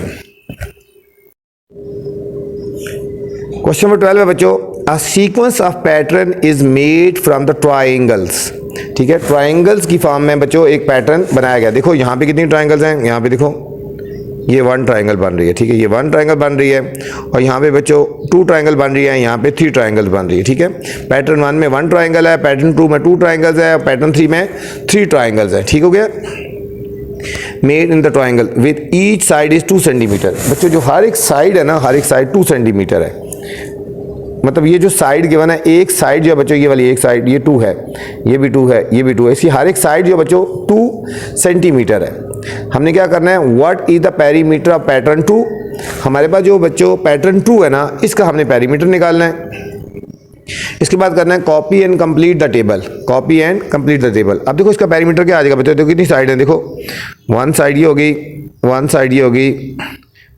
क्वेश्चन नंबर 12 है बच्चों, अ sequence of pattern is made from the triangles, ठीक है। ट्राइंगल्स की फॉर्म में बच्चों एक पैटर्न बनाया गया। देखो यहाँ पे कितनी ट्राइंगल्स हैं, यहाँ पे देखो ये 1 ट्राइंगल बन रही है, ठीक है, ये 1 ट्राइंगल बन रही है, और यहाँ पे बच्चों 2 ट्राइंगल बन रही है, यहाँ पे 3 ट्राइंगल बन रही है, ठीक है। पैटर्न 1 में 1 ट्राइंगल है, पैटर्न 2 में 2 ट्राइंगल्स है, पैटर्न 3 में 3 ट्राइंगल्स है, ठीक हो गया। Made in the triangle with each side is 2 centimetre. बच्चों जो हर एक साइड है ना, हर एक साइड 2 सेंटीमीटर है, मतलब ये जो साइड गिवन है, एक साइड जो है बच्चों, ये वाली एक साइड ये 2 है, ये भी 2 है, ये भी 2 है, इसकी हर एक साइड जो बच्चों 2 सेंटीमीटर है। हमने क्या करना है, what is the perimeter of pattern 2। हमारे पास जो बच्चों पैटर्न 2 है ना, इसका हमने पेरीमीटर निकालना है। इसके बाद करना है copy and complete the table. Copy and complete the table. अब देखो इसका पेरीमीटर क्या आ जाएगा बच्चों, देखो कितनी साइड है, देखो वन साइड ये होगी, वन साइड ये होगी,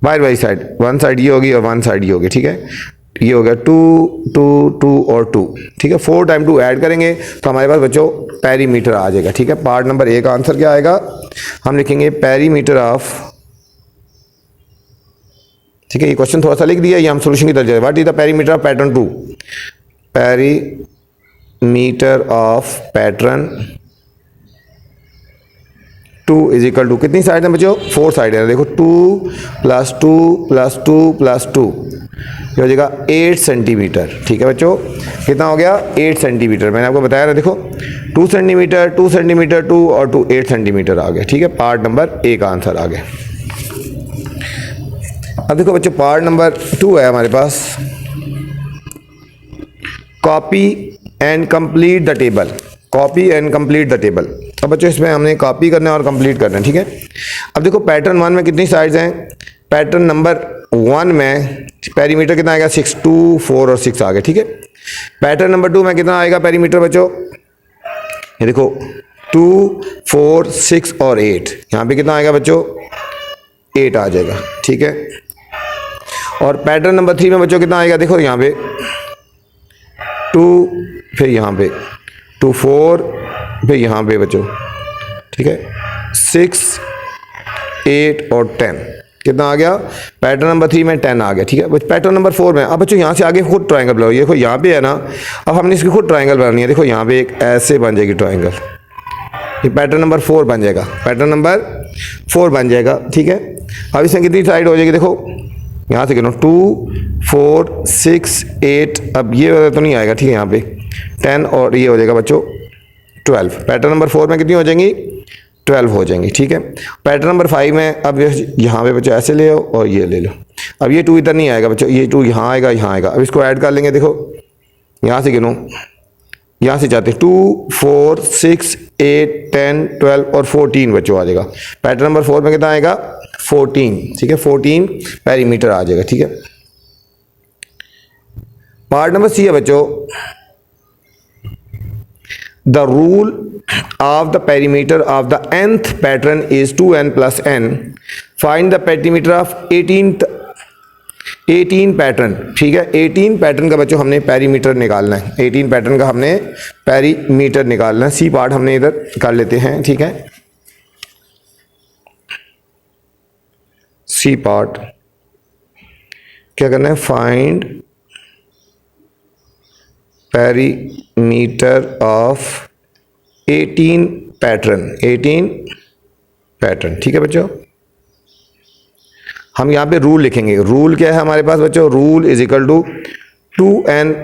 बाई साइड वन साइड ये होगी और वन साइड ये होगी, ठीक है। ये हो गया 2 2 2 और 2, ठीक है। 4 टाइम 2 ऐड करेंगे तो हमारे पास बच्चों पेरीमीटर आ जाएगा, ठीक है। पार्ट नंबर ए का आंसर क्या आएगा, हम लिखेंगे पेरीमीटर ऑफ, ठीक है। ये क्वेश्चन थोड़ा सा लिख दिया, ये हम सोल्यूशन की तरफ जाए। What is the perimeter of pattern 2, perimeter of pattern 2 is equal to, कितनी साइड है बच्चों, 4 साइड है। देखो 2 + 2 + 2 + 2 ये हो जाएगा 8 सेंटीमीटर, ठीक है बच्चों। कितना हो गया, 8 सेंटीमीटर। मैंने आपको बताया ना, देखो 2 सेंटीमीटर 2 सेंटीमीटर 2 और 2 8 सेंटीमीटर आ गया, ठीक है। पार्ट नंबर ए का आंसर आ गया। अब देखो बच्चों पार्ट नंबर 2 है हमारे पास, copy and complete the table. Copy and complete the table. अब बच्चों इसमें हमने कॉपी करना है और कंप्लीट करना है, ठीक है। अब देखो पैटर्न 1 में कितनी साइड्स हैं, पैटर्न नंबर 1 में पेरीमीटर कितना आएगा, 6 2 4 और 6 आ गए, ठीक है। पैटर्न नंबर 2 में कितना आएगा पेरीमीटर बच्चों, ये देखो 2 4 6 और 8, यहाँ पे कितना आएगा बच्चों, 8 आ जाएगा, ठीक है। और पैटर्न नंबर 3 में बच्चों कितना आएगा, देखो यहाँ पे 2, फिर यहाँ पे 2 4, फिर यहाँ पे बच्चों, ठीक है 6 8 और 10, कितना आ गया, पैटर्न नंबर 3 में 10 आ गया, ठीक है। बस पैटर्न नंबर 4 में अब बच्चों यहाँ से आगे खुद ट्रायंगल बनाओ। ये देखो यहाँ पे है ना, अब हमने इसकी खुद ट्रायंगल बनानी है। देखो यहाँ पे एक ऐसे बन जाएगी ट्रायंगल, ये पैटर्न नंबर 4 बन जाएगा, पैटर्न नंबर 4 बन जाएगा, ठीक है। अब इसमें कितनी साइड हो जाएगी, देखो यहाँ से गिनो 2 4 6 8, अब ये वाला तो नहीं आएगा, ठीक है। यहाँ पे 10 और ये हो जाएगा बच्चों 12। पैटर्न नंबर 4 में कितनी हो जाएंगी, 12 हो जाएंगी, ठीक है। पैटर्न नंबर 5 में अब यहाँ पे बच्चों ऐसे ले लो और ये ले लो। अब ये 2 इधर नहीं आएगा बच्चों, ये 2 यहाँ आएगा, यहाँ आएगा। अब इसको ऐड कर लेंगे, देखो यहाँ से गिनो, यहाँ से जाते 2 4 6 8 10 12 और 14 बच्चों आ जाएगा। पैटर्न नंबर 4 में कितना आएगा, 14, ठीक है। 14 पेरीमीटर आ जाएगा, ठीक है। पार्ट नंबर सी है बच्चों, the rule of the perimeter of the nth pattern is 2n plus n. Find the perimeter of 18 pattern, ठीक है। 18 पैटर्न का बच्चों हमने पेरीमीटर निकालना है, 18 पैटर्न का हमने पेरीमीटर निकालना है। सी पार्ट हमने इधर कर लेते हैं, ठीक है। सी पार्ट क्या करना है, find perimeter of 18 pattern, 18 pattern, ठीक है बच्चों। हम यहाँ पे रूल लिखेंगे। रूल क्या है हमारे पास बच्चों, rule is equal to 2n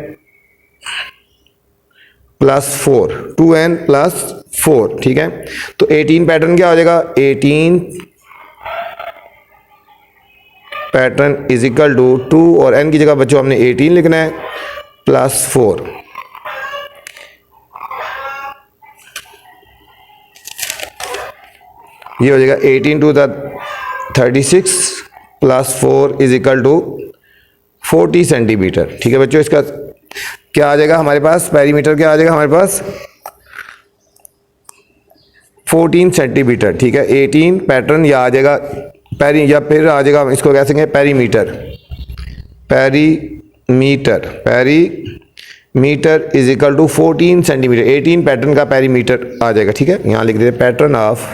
+ 4, 2n + 4, ठीक है। तो 18 पैटर्न क्या हो जाएगा, 18 पैटर्न इज इक्वल टू 2 और n की जगह बच्चों हमने 18 लिखना है +4, ये हो जाएगा 18 to the 36 + 4 is equal to 40 centimetre, ठीक है बच्चों। इसका क्या आ जाएगा हमारे पास, पेरीमीटर क्या आ जाएगा हमारे पास, 14 सेंटीमीटर, ठीक है। 18 पैटर्न या आ जाएगा या फिर आ जाएगा, इसको कह सकेंगे perimeter, perimeter is equal to 14 centimetre. 18 pattern का पेरीमीटर आ जाएगा, ठीक है। यहाँ लिख देते पैटर्न ऑफ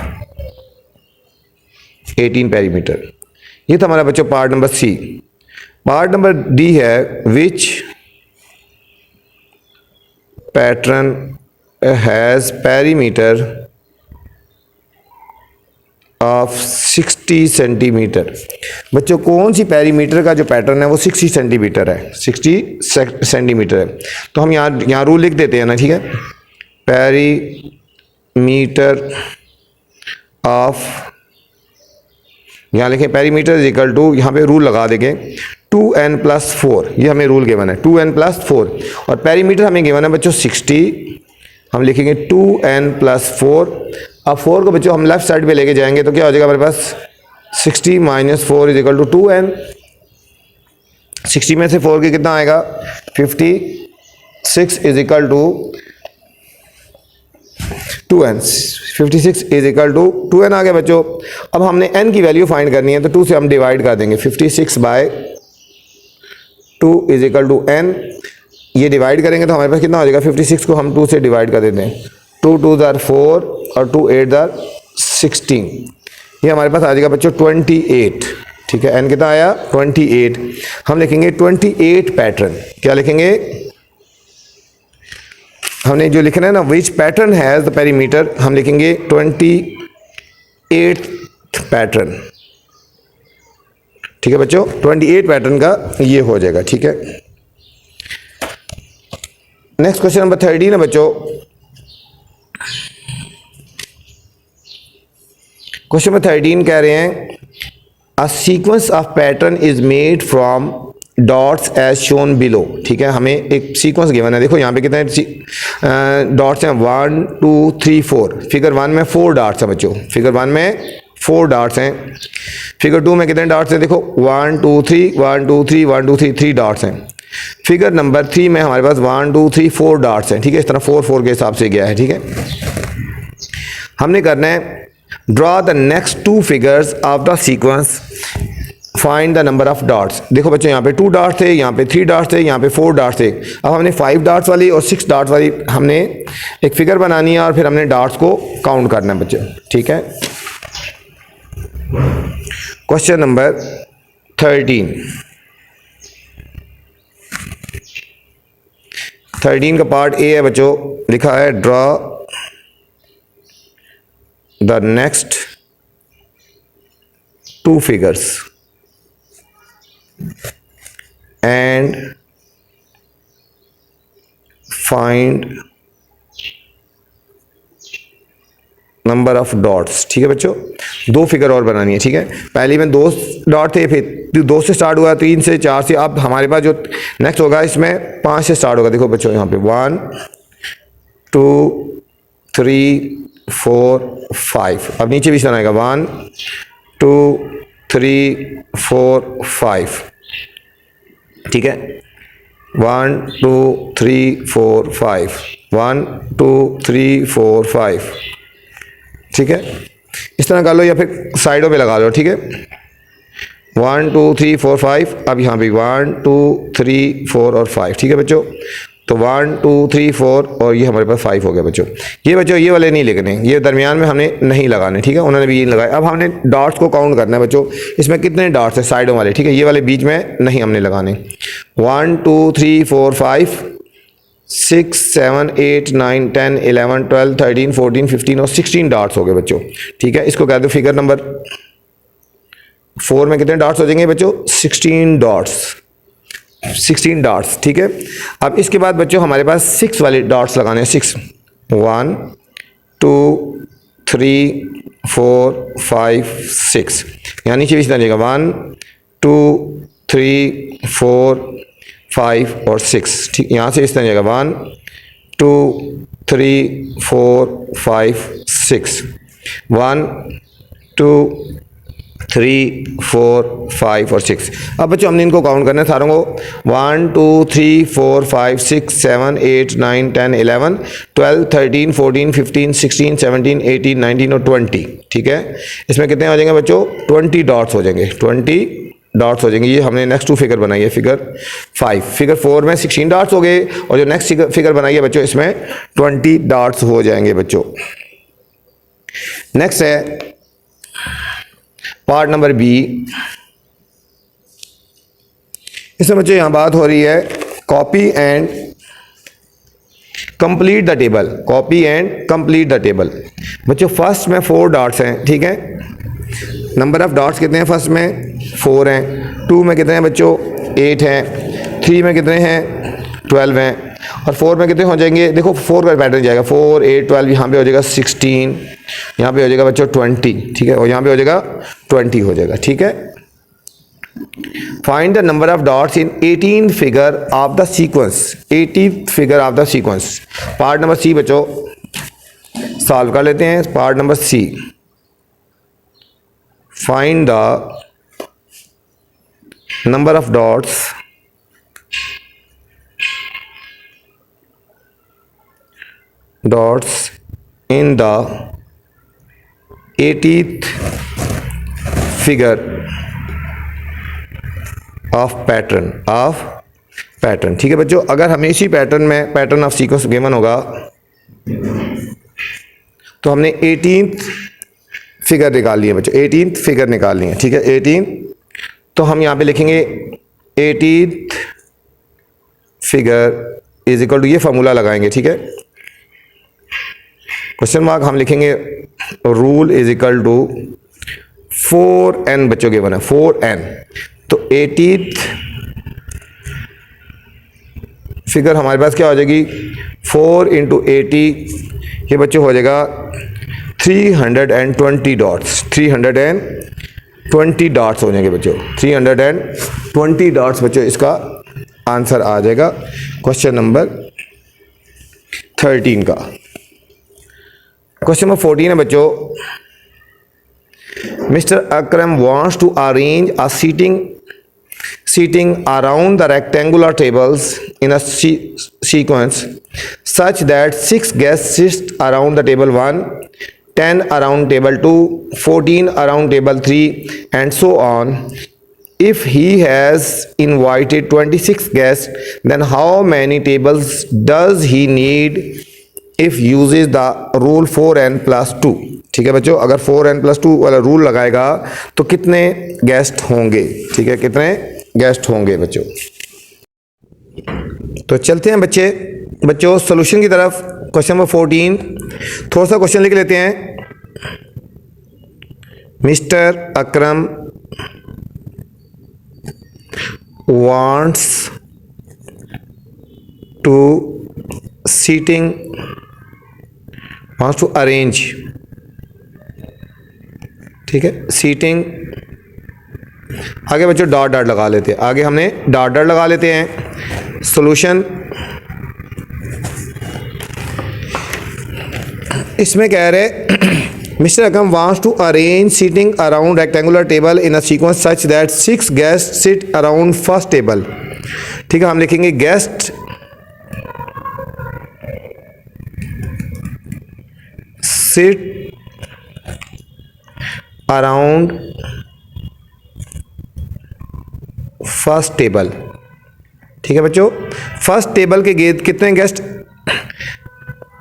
18 पेरीमीटर। ये था हमारा बच्चों पार्ट नंबर सी। पार्ट नंबर डी है, which pattern has perimeter of 60 centimetre. बच्चों कौन सी पेरीमीटर का जो पैटर्न है वो 60 सेंटीमीटर है, 60 सेंटीमीटर है। तो हम यहाँ रूल लिख देते हैं ना, ठीक है। पेरीमीटर ऑफ, यहाँ लिखें पेरीमीटर इज इक्वल टू, यहाँ पे रूल लगा देंगे 2n + 4, ये हमें रूल गिवन है 2n + 4 और पेरीमीटर हमें गिवन है बच्चों 60। हम लिखेंगे 2n + 4। अब 4 को बच्चों हम लेफ्ट साइड पे लेके जाएंगे तो क्या हो जाएगा हमारे पास, 60 - 4 इज इक्वल टू 2n। 60 में से 4 की कितना आएगा, 50 6 is equal to 2n, 56 is equal to 2n आ गया बच्चों। अब हमने n की वैल्यू फाइंड करनी है तो 2 से हम डिवाइड कर देंगे। 56 by 2 is equal to n, ये डिवाइड करेंगे तो हमारे पास कितना हो जाएगा, 56 को हम 2 से डिवाइड कर देते हैं। 2 2 ज़ार 4 और 2 8 ज़ार 16, ये हमारे पास आ जाएगा बच्चों 28। ठीक है, n कितना आया 28। हम लिखेंगे 28 पैटर्न। क्या लिखेंगे, हमने जो लिखना है ना, which pattern has the perimeter, हम लिखेंगे 28 पैटर्न। ठीक है बच्चों, 28 पैटर्न का ये हो जाएगा। ठीक है, नेक्स्ट क्वेश्चन नंबर 13 है बच्चों। क्वेश्चन नंबर 13 कह रहे हैं a sequence of pattern is made from dots as shown below. ठीक है, हमें एक सीक्वेंस गिवन है। देखो यहाँ पे कितने डॉट्स हैं, 1 2 3 4। फिगर 1 में 4 डॉट्स हैं बच्चों, फिगर 1 में 4 डॉट्स हैं। फिगर 2 में कितने डॉट्स हैं, देखो 1 2 3 1 2 3 1 2 3 3 डॉट्स हैं। फिगर नंबर 3 में हमारे पास 1 2 3 4 डॉट्स हैं। ठीक है, इस तरह 4 4 के हिसाब से गया है। ठीक है, हमने करना है draw the next 2 figures of the sequence, find the number of dots. देखो बच्चों, यहाँ पे 2 डॉट्स थे, यहाँ पे 3 डॉट्स थे, यहाँ पे 4 डॉट्स थे। अब हमने 5 डॉट्स वाली और 6 डॉट्स वाली हमने एक फिगर बनानी है और फिर हमने डॉट्स को काउंट करना है बच्चों। ठीक है, क्वेश्चन नंबर 13 का पार्ट ए है बच्चों, लिखा है draw the next 2 figures and find number of dots. ठीक है बच्चों, 2 फिगर और बनानी है। ठीक है, पहले में 2 डॉट थे, फिर 2 से स्टार्ट हुआ, 3 से 4 से। अब हमारे पास जो नेक्स्ट होगा इसमें 5 से स्टार्ट होगा। देखो बच्चों, यहाँ पे 1 2 3 4 5। अब नीचे भी बनाएगा 1 2 3 4 5। ठीक है, 1 2 3 4 5 1 2 3 4 5। ठीक है, इस तरह कर लो या फिर साइडों पे लगा लो। ठीक है, 1 2 3 4 5। अब यहाँ पे 1 2 3 4 और 5। ठीक है बच्चों, तो 1 2 3 4 और ये हमारे पास 5 हो गया बच्चों। ये बच्चों ये वाले नहीं लिखने, ये दरमियान में हमने नहीं लगाने। ठीक है, उन्होंने भी ये लगाए। अब हमने डॉट्स को काउंट करना है बच्चों, इसमें कितने डॉट्स हैं साइडों वाले। ठीक है, ये वाले बीच में नहीं हमने लगाने। 1 2 3 4 5 6 7 8 9 10 11 12 13 14 15 और 16 डॉट्स हो गए बच्चों। ठीक है, इसको कह दो फिगर नंबर 4 में कितने डॉट्स हो जाएंगे बच्चों, 16 डॉट्स, 16 डॉट्स। ठीक है, अब इसके बाद बच्चों हमारे पास 6 वाले डॉट्स लगाने हैं। 6 1 2 3 4 5 6। यहाँ नीचे भी इस तरह 1 2 3 4 5 और 6। ठीक, यहाँ से इस तरह जाएगा 1 2 3 4 5 6 1 2 3 4 5 और 6। अब बच्चों हमने इनको काउंट करना है सारों को। 1 2 3 4 5 6 7 8 9 10 11 12 13 14 15 16 17 18 19 और 20। ठीक है, इसमें कितने हो जाएंगे बच्चों, 20 डॉट्स हो जाएंगे, 20 डॉट्स हो जाएंगे। ये हमने नेक्स्ट 2 फिगर बनाई है, फिगर 5। फिगर 4 में 16 डॉट्स हो गए और जो नेक्स्ट फिगर बनाई है बच्चों इसमें 20 डॉट्स हो जाएंगे बच्चों। नेक्स्ट है पार्ट नंबर बी। इसमें बच्चों यहाँ बात हो रही है copy and complete the table. Copy and complete the table. बच्चों फर्स्ट में 4 डॉट्स हैं। ठीक है, नंबर ऑफ डॉट्स कितने हैं, फर्स्ट में 4 हैं, 2 में कितने हैं बच्चों 8 हैं, 3 में कितने हैं 12 हैं और 4 में कितने हो जाएंगे। देखो 4 का पैटर्न जाएगा 4 8 12, यहाँ पे हो जाएगा 16, यहाँ पे हो जाएगा बच्चों 20। ठीक है, और यहाँ पे हो जाएगा 20 हो जाएगा। ठीक है, find the number of dots in 18 figure of the sequence. 18 figure of the sequence. Part number C बच्चों सॉल्व कर लेते हैं। Part number C, find the number of dots dots in the 80th figure of pattern. ठीक है बच्चों, अगर हमें इसी पैटर्न में पैटर्न ऑफ सीक्वेंस गिवन होगा तो हमने 18th फिगर निकालनी है बच्चों, 18th फिगर निकालनी है। ठीक है 18, तो हम यहाँ पे लिखेंगे 18th figure is equal to, ये फॉर्मूला लगाएंगे। ठीक है, क्वेश्चन मार्क हम लिखेंगे, rule is equal to 4n बच्चों गिवन है 4n, तो 80th फिगर हमारे पास क्या हो जाएगी 4 इंटू 80, ये बच्चों हो जाएगा 320 डॉट्स, 320 डॉट्स हो जाएंगे बच्चों, 320 डॉट्स बच्चों इसका आंसर आ जाएगा क्वेश्चन नंबर 13 का। क्वेश्चन नंबर 14 है बच्चों, mister Akram wants to arrange a seating around the rectangular tables in a sequence such that 6 guests sit around the table 1, 10 around table 2, 14 around table 3, and so on. If he has invited 26 guests, then how many tables does he need if uses the rule 4n plus 2? ठीक है बच्चों, अगर 4n plus 2 वाला रूल लगाएगा तो कितने गेस्ट होंगे? ठीक है, कितने गेस्ट होंगे बच्चों। तो चलते हैं बच्चों सॉल्यूशन की तरफ। क्वेश्चन नंबर 14, थोड़ा सा क्वेश्चन लिख लेते हैं। Mister Akram wants to arrange, ठीक है, सीटिंग, आगे बच्चों डॉट डॉट लगा लेते हैं, आगे हमने डॉट डॉट लगा लेते हैं। सॉल्यूशन इसमें कह रहे mister Akram wants to arrange seating around rectangular table in a sequence such that 6 guest sit around first table. ठीक है, हम लिखेंगे guest sit around first table. ठीक है बच्चों, फर्स्ट टेबल के गिर्द कितने गेस्ट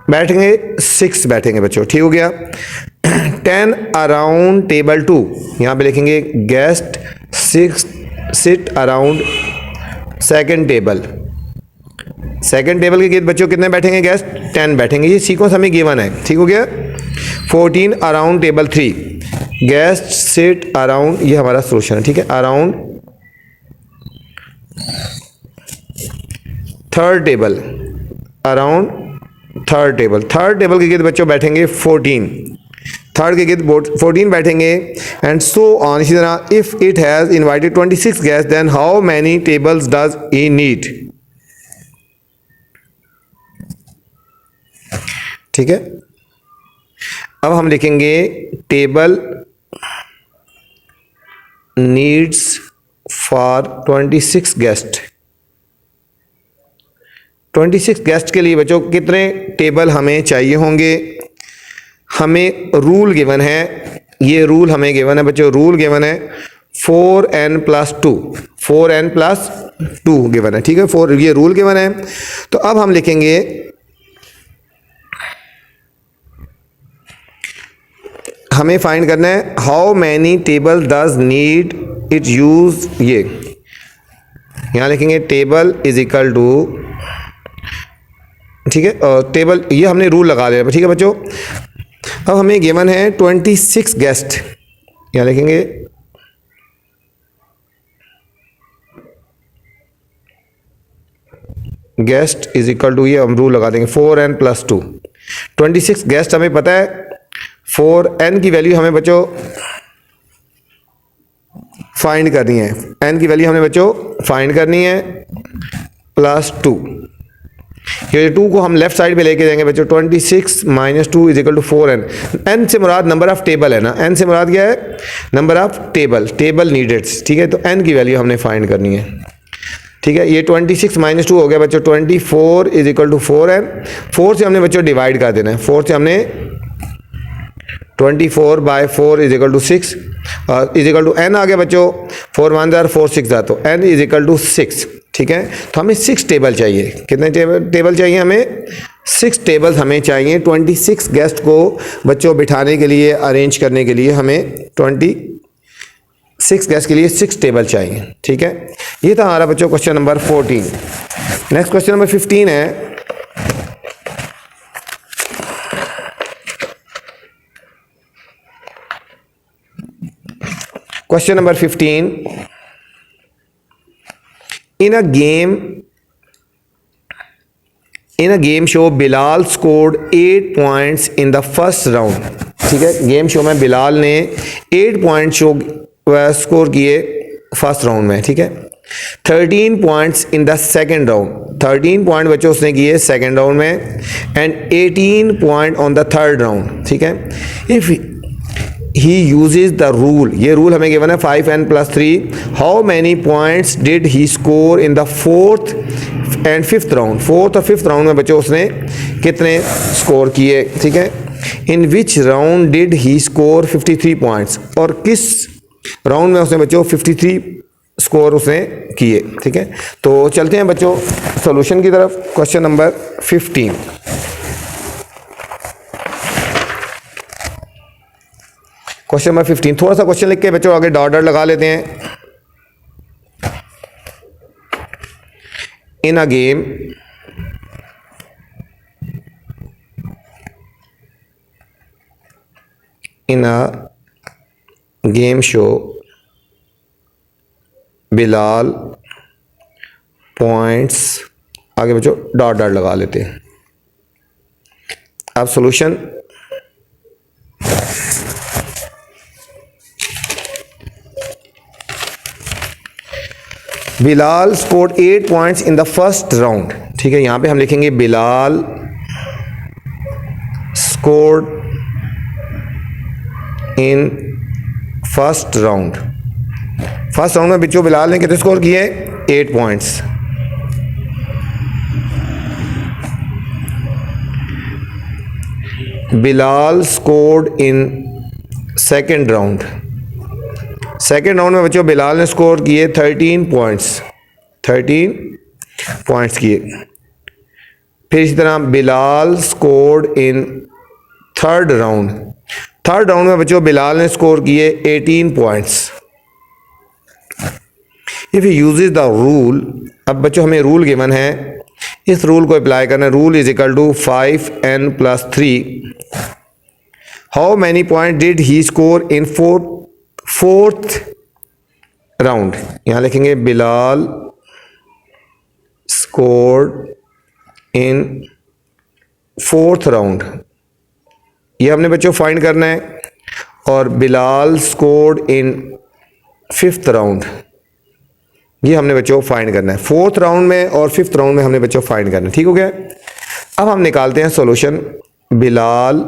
बैठेंगे? 6 बैठेंगे बच्चों, ठीक हो गया। 10 अराउंड टेबल 2, यहाँ पे लिखेंगे guest 6 seat around second table. Second table के गिर्द बच्चों कितने बैठेंगे गेस्ट? 10 बैठेंगे, ये सीक्वेंस हमें गिवन है, ठीक हो गया। 14 around table 3, guest sit around, ये हमारा सोल्यूशन है, ठीक है, around third table, around third table. Third table के गिर्द बच्चों बैठेंगे 14, थर्ड के गिर्द 14 बैठेंगे, एंड सो ऑन। इसी तरह if it has invited 26 guest then how many tables does he need? ठीक है, अब हम लिखेंगे table needs for 26 guest. 26 guest के लिए बच्चों कितने टेबल हमें चाहिए होंगे? हमें रूल गिवन है, ये रूल हमें गिवन है बच्चों, रूल गिवन है 4n plus 2, 4n plus 2 given है, ठीक है, 4 ये रूल गिवन है। तो अब हम लिखेंगे हमें फाइंड करना है how many table does need it use, ये यहाँ लिखेंगे टेबल इज इक्वल टू, ठीक है, टेबल ये हमने रूल लगा लिया, ठीक है बच्चों। अब हमें गिवन है 26 गेस्ट, यहाँ लिखेंगे गेस्ट इज इक्वल टू, ये हम रूल लगा देंगे 4n plus 2। 26 गेस्ट हमें पता है, 4n की वैल्यू हमें बच्चों फाइंड करनी है, n की वैल्यू हमें बच्चों फाइंड करनी है प्लस 2। ये 2 को हम लेफ्ट साइड पे लेके जाएंगे बच्चों, 26 minus 2 is equal to 4n। n से मुराद नंबर ऑफ टेबल है ना, n से मुराद क्या है? Number of table, table needed, ठीक है। तो n की वैल्यू हमने फाइंड करनी है, ठीक है। ये 26 माइनस 2 हो गया बच्चों 24 इज इक्वल टू 4n। 4 से हमने बच्चों डिवाइड कर देना है, 4 से हमने 24 by 4 is equal to 6 is equal to n आ गया बच्चों, 4 1 जार 4 6 जार, तो n इज इक्वल टू 6। ठीक है, तो हमें 6 टेबल चाहिए। कितने टेबल चाहिए हमें? 6 टेबल हमें चाहिए 26 गेस्ट को बच्चों बिठाने के लिए, अरेंज करने के लिए हमें 26 गेस्ट के लिए 6 टेबल चाहिए। ठीक है, ये था हमारा बच्चों question number 14। Next question number 15 है, question number 15. In a game show Bilal scored 8 points in the first round. ठीक है, गेम शो में बिलाल ने 8 पॉइंट स्कोर किए फर्स्ट राउंड में। ठीक है, 13 points in the second round, 13 point बच्चों उसने किए सेकेंड राउंड में, and 18 point on the third round. ठीक है, if he uses the rule, ये रूल हमें गिवन है 5n plus 3, how many points did he score in the fourth and fifth round? Fourth और फिफ्थ राउंड में बच्चों उसने कितने स्कोर किए? ठीक है, in which round did he score 53 points? और किस राउंड में उसने बच्चों 53 स्कोर उसने किए? ठीक है, तो चलते हैं बच्चों सॉल्यूशन की तरफ। क्वेश्चन नंबर 15, क्वेश्चन नंबर 15, थोड़ा सा क्वेश्चन लिख के बच्चों आगे डॉट डॉट लगा लेते हैं। In a game show Bilal points, आगे बच्चों डॉट डॉट लगा लेते हैं। अब solution, Bilal scored 8 points in the first round. ठीक है, यहां पे हम लिखेंगे Bilal scored in first round. First round में बच्चों बिलाल ने कितने स्कोर किए? 8 points. Bilal scored in second round, second round में बच्चों बिलाल ने स्कोर किए 13 पॉइंट्स, 13 पॉइंट्स किए। फिर इसी तरह Bilal scored in third round, third round में बच्चों बिलाल ने स्कोर किए 18 points. If he uses the rule, अब बच्चों हमें रूल गिवन है, इस रूल को अप्लाई करना है। Rule is equal to 5n plus 3, how many point did he score in fourth round? यहां लिखेंगे Bilal scored in fourth round, ये हमने बच्चों फाइंड करना है। और Bilal scored in fifth round, ये हमने बच्चों फाइंड करना है। फोर्थ राउंड में और फिफ्थ राउंड में हमने बच्चों फाइंड करना है। ठीक हो गया, अब हम निकालते हैं solution. Bilal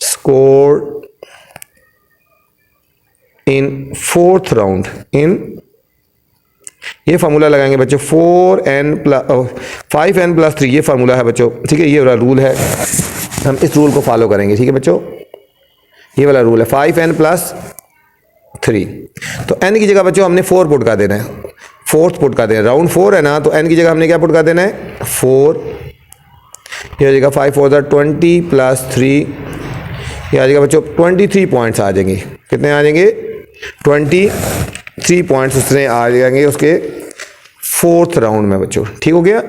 scored in fourth round, in, ये फार्मूला लगाएंगे बच्चों 5n plus 3, ये फार्मूला है बच्चों। ठीक है, ये वाला रूल है, हम इस रूल को फॉलो करेंगे। ठीक है बच्चों, ये वाला रूल है 5n plus 3। तो n की जगह बच्चों हमने 4 पुट कर देना है, फोर्थ पुट कर देना है। राउंड 4 है ना, तो n की जगह हमने क्या पुट कर देना है? 4। ये आ जाएगा 5 4 20 plus 3, ये आ जाएगा बच्चों 23 पॉइंट्स आ जाएंगे। कितने आ जाएंगे? 23 पॉइंट्स उसने आ जाएंगे उसके फोर्थ राउंड में बच्चों। ठीक हो गया।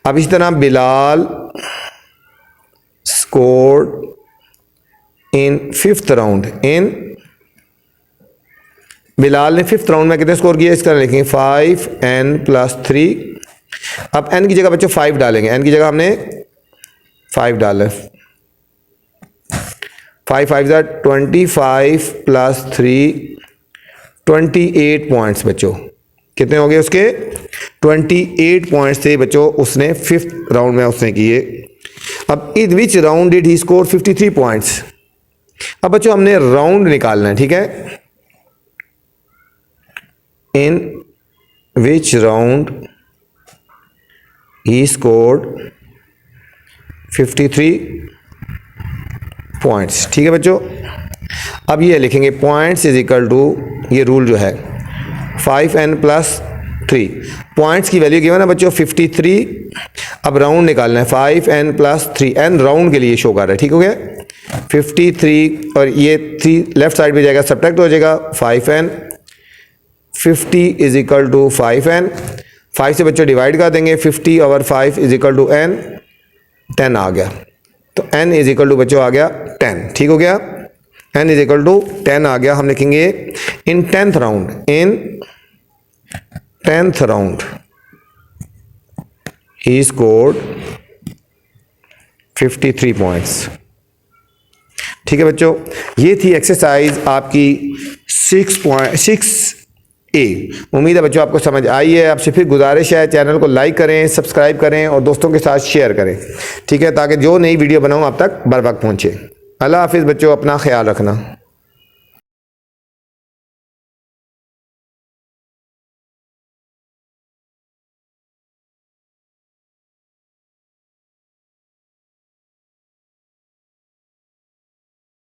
अब इसी तरह Bilal scored in fifth round, in, Bilal ने फिफ्थ राउंड में कितने स्कोर किए? इसका लिखेंगे 5n plus 3। अब n की जगह बच्चों 5 डालेंगे, n की जगह हमने 5 डाला है। 5 5 25 plus 3 28 पॉइंट्स बच्चों। कितने हो गए उसके? 28 पॉइंट्स थे बच्चों उसने फिफ्थ राउंड में उसने किए। अब in which round did he score 53 points? अब बच्चों हमने राउंड निकालना है। ठीक है, in which round he scored 53 points. ठीक है बच्चों, अब ये लिखेंगे पॉइंट्स इज इक्वल टू, ये रूल जो है 5n+3, पॉइंट्स की वैल्यू गिवन है बच्चों 53, अब राउंड निकालना है 5n+3, n राउंड के लिए शो कर रहा है। ठीक हो गया, 53 और ये 3 लेफ्ट साइड पे जाएगा, सब्ट्रैक्ट हो जाएगा 5n, 50 is equal to 5n, 5 से बच्चों डिवाइड कर देंगे, 50 over 5 is equal to n, 10 आ गया, तो n इज इक्वल टू बच्चों आ गया 10। ठीक हो गया, n इज इक्वल टू 10 आ गया। हम लिखेंगे इन 10th round, in 10th round he scored 53 points. ठीक है बच्चों, ये थी एक्सरसाइज आपकी 6A। उम्मीद है बच्चों आपको समझ आई है। आपसे फिर गुजारिश है, चैनल को लाइक करें, सब्सक्राइब करें और दोस्तों के साथ शेयर करें। ठीक है, ताकि जो नई वीडियो बनाऊं आप तक बर वक्त पहुंचे। अल्लाह हाफिज़ बच्चों, अपना ख्याल रखना।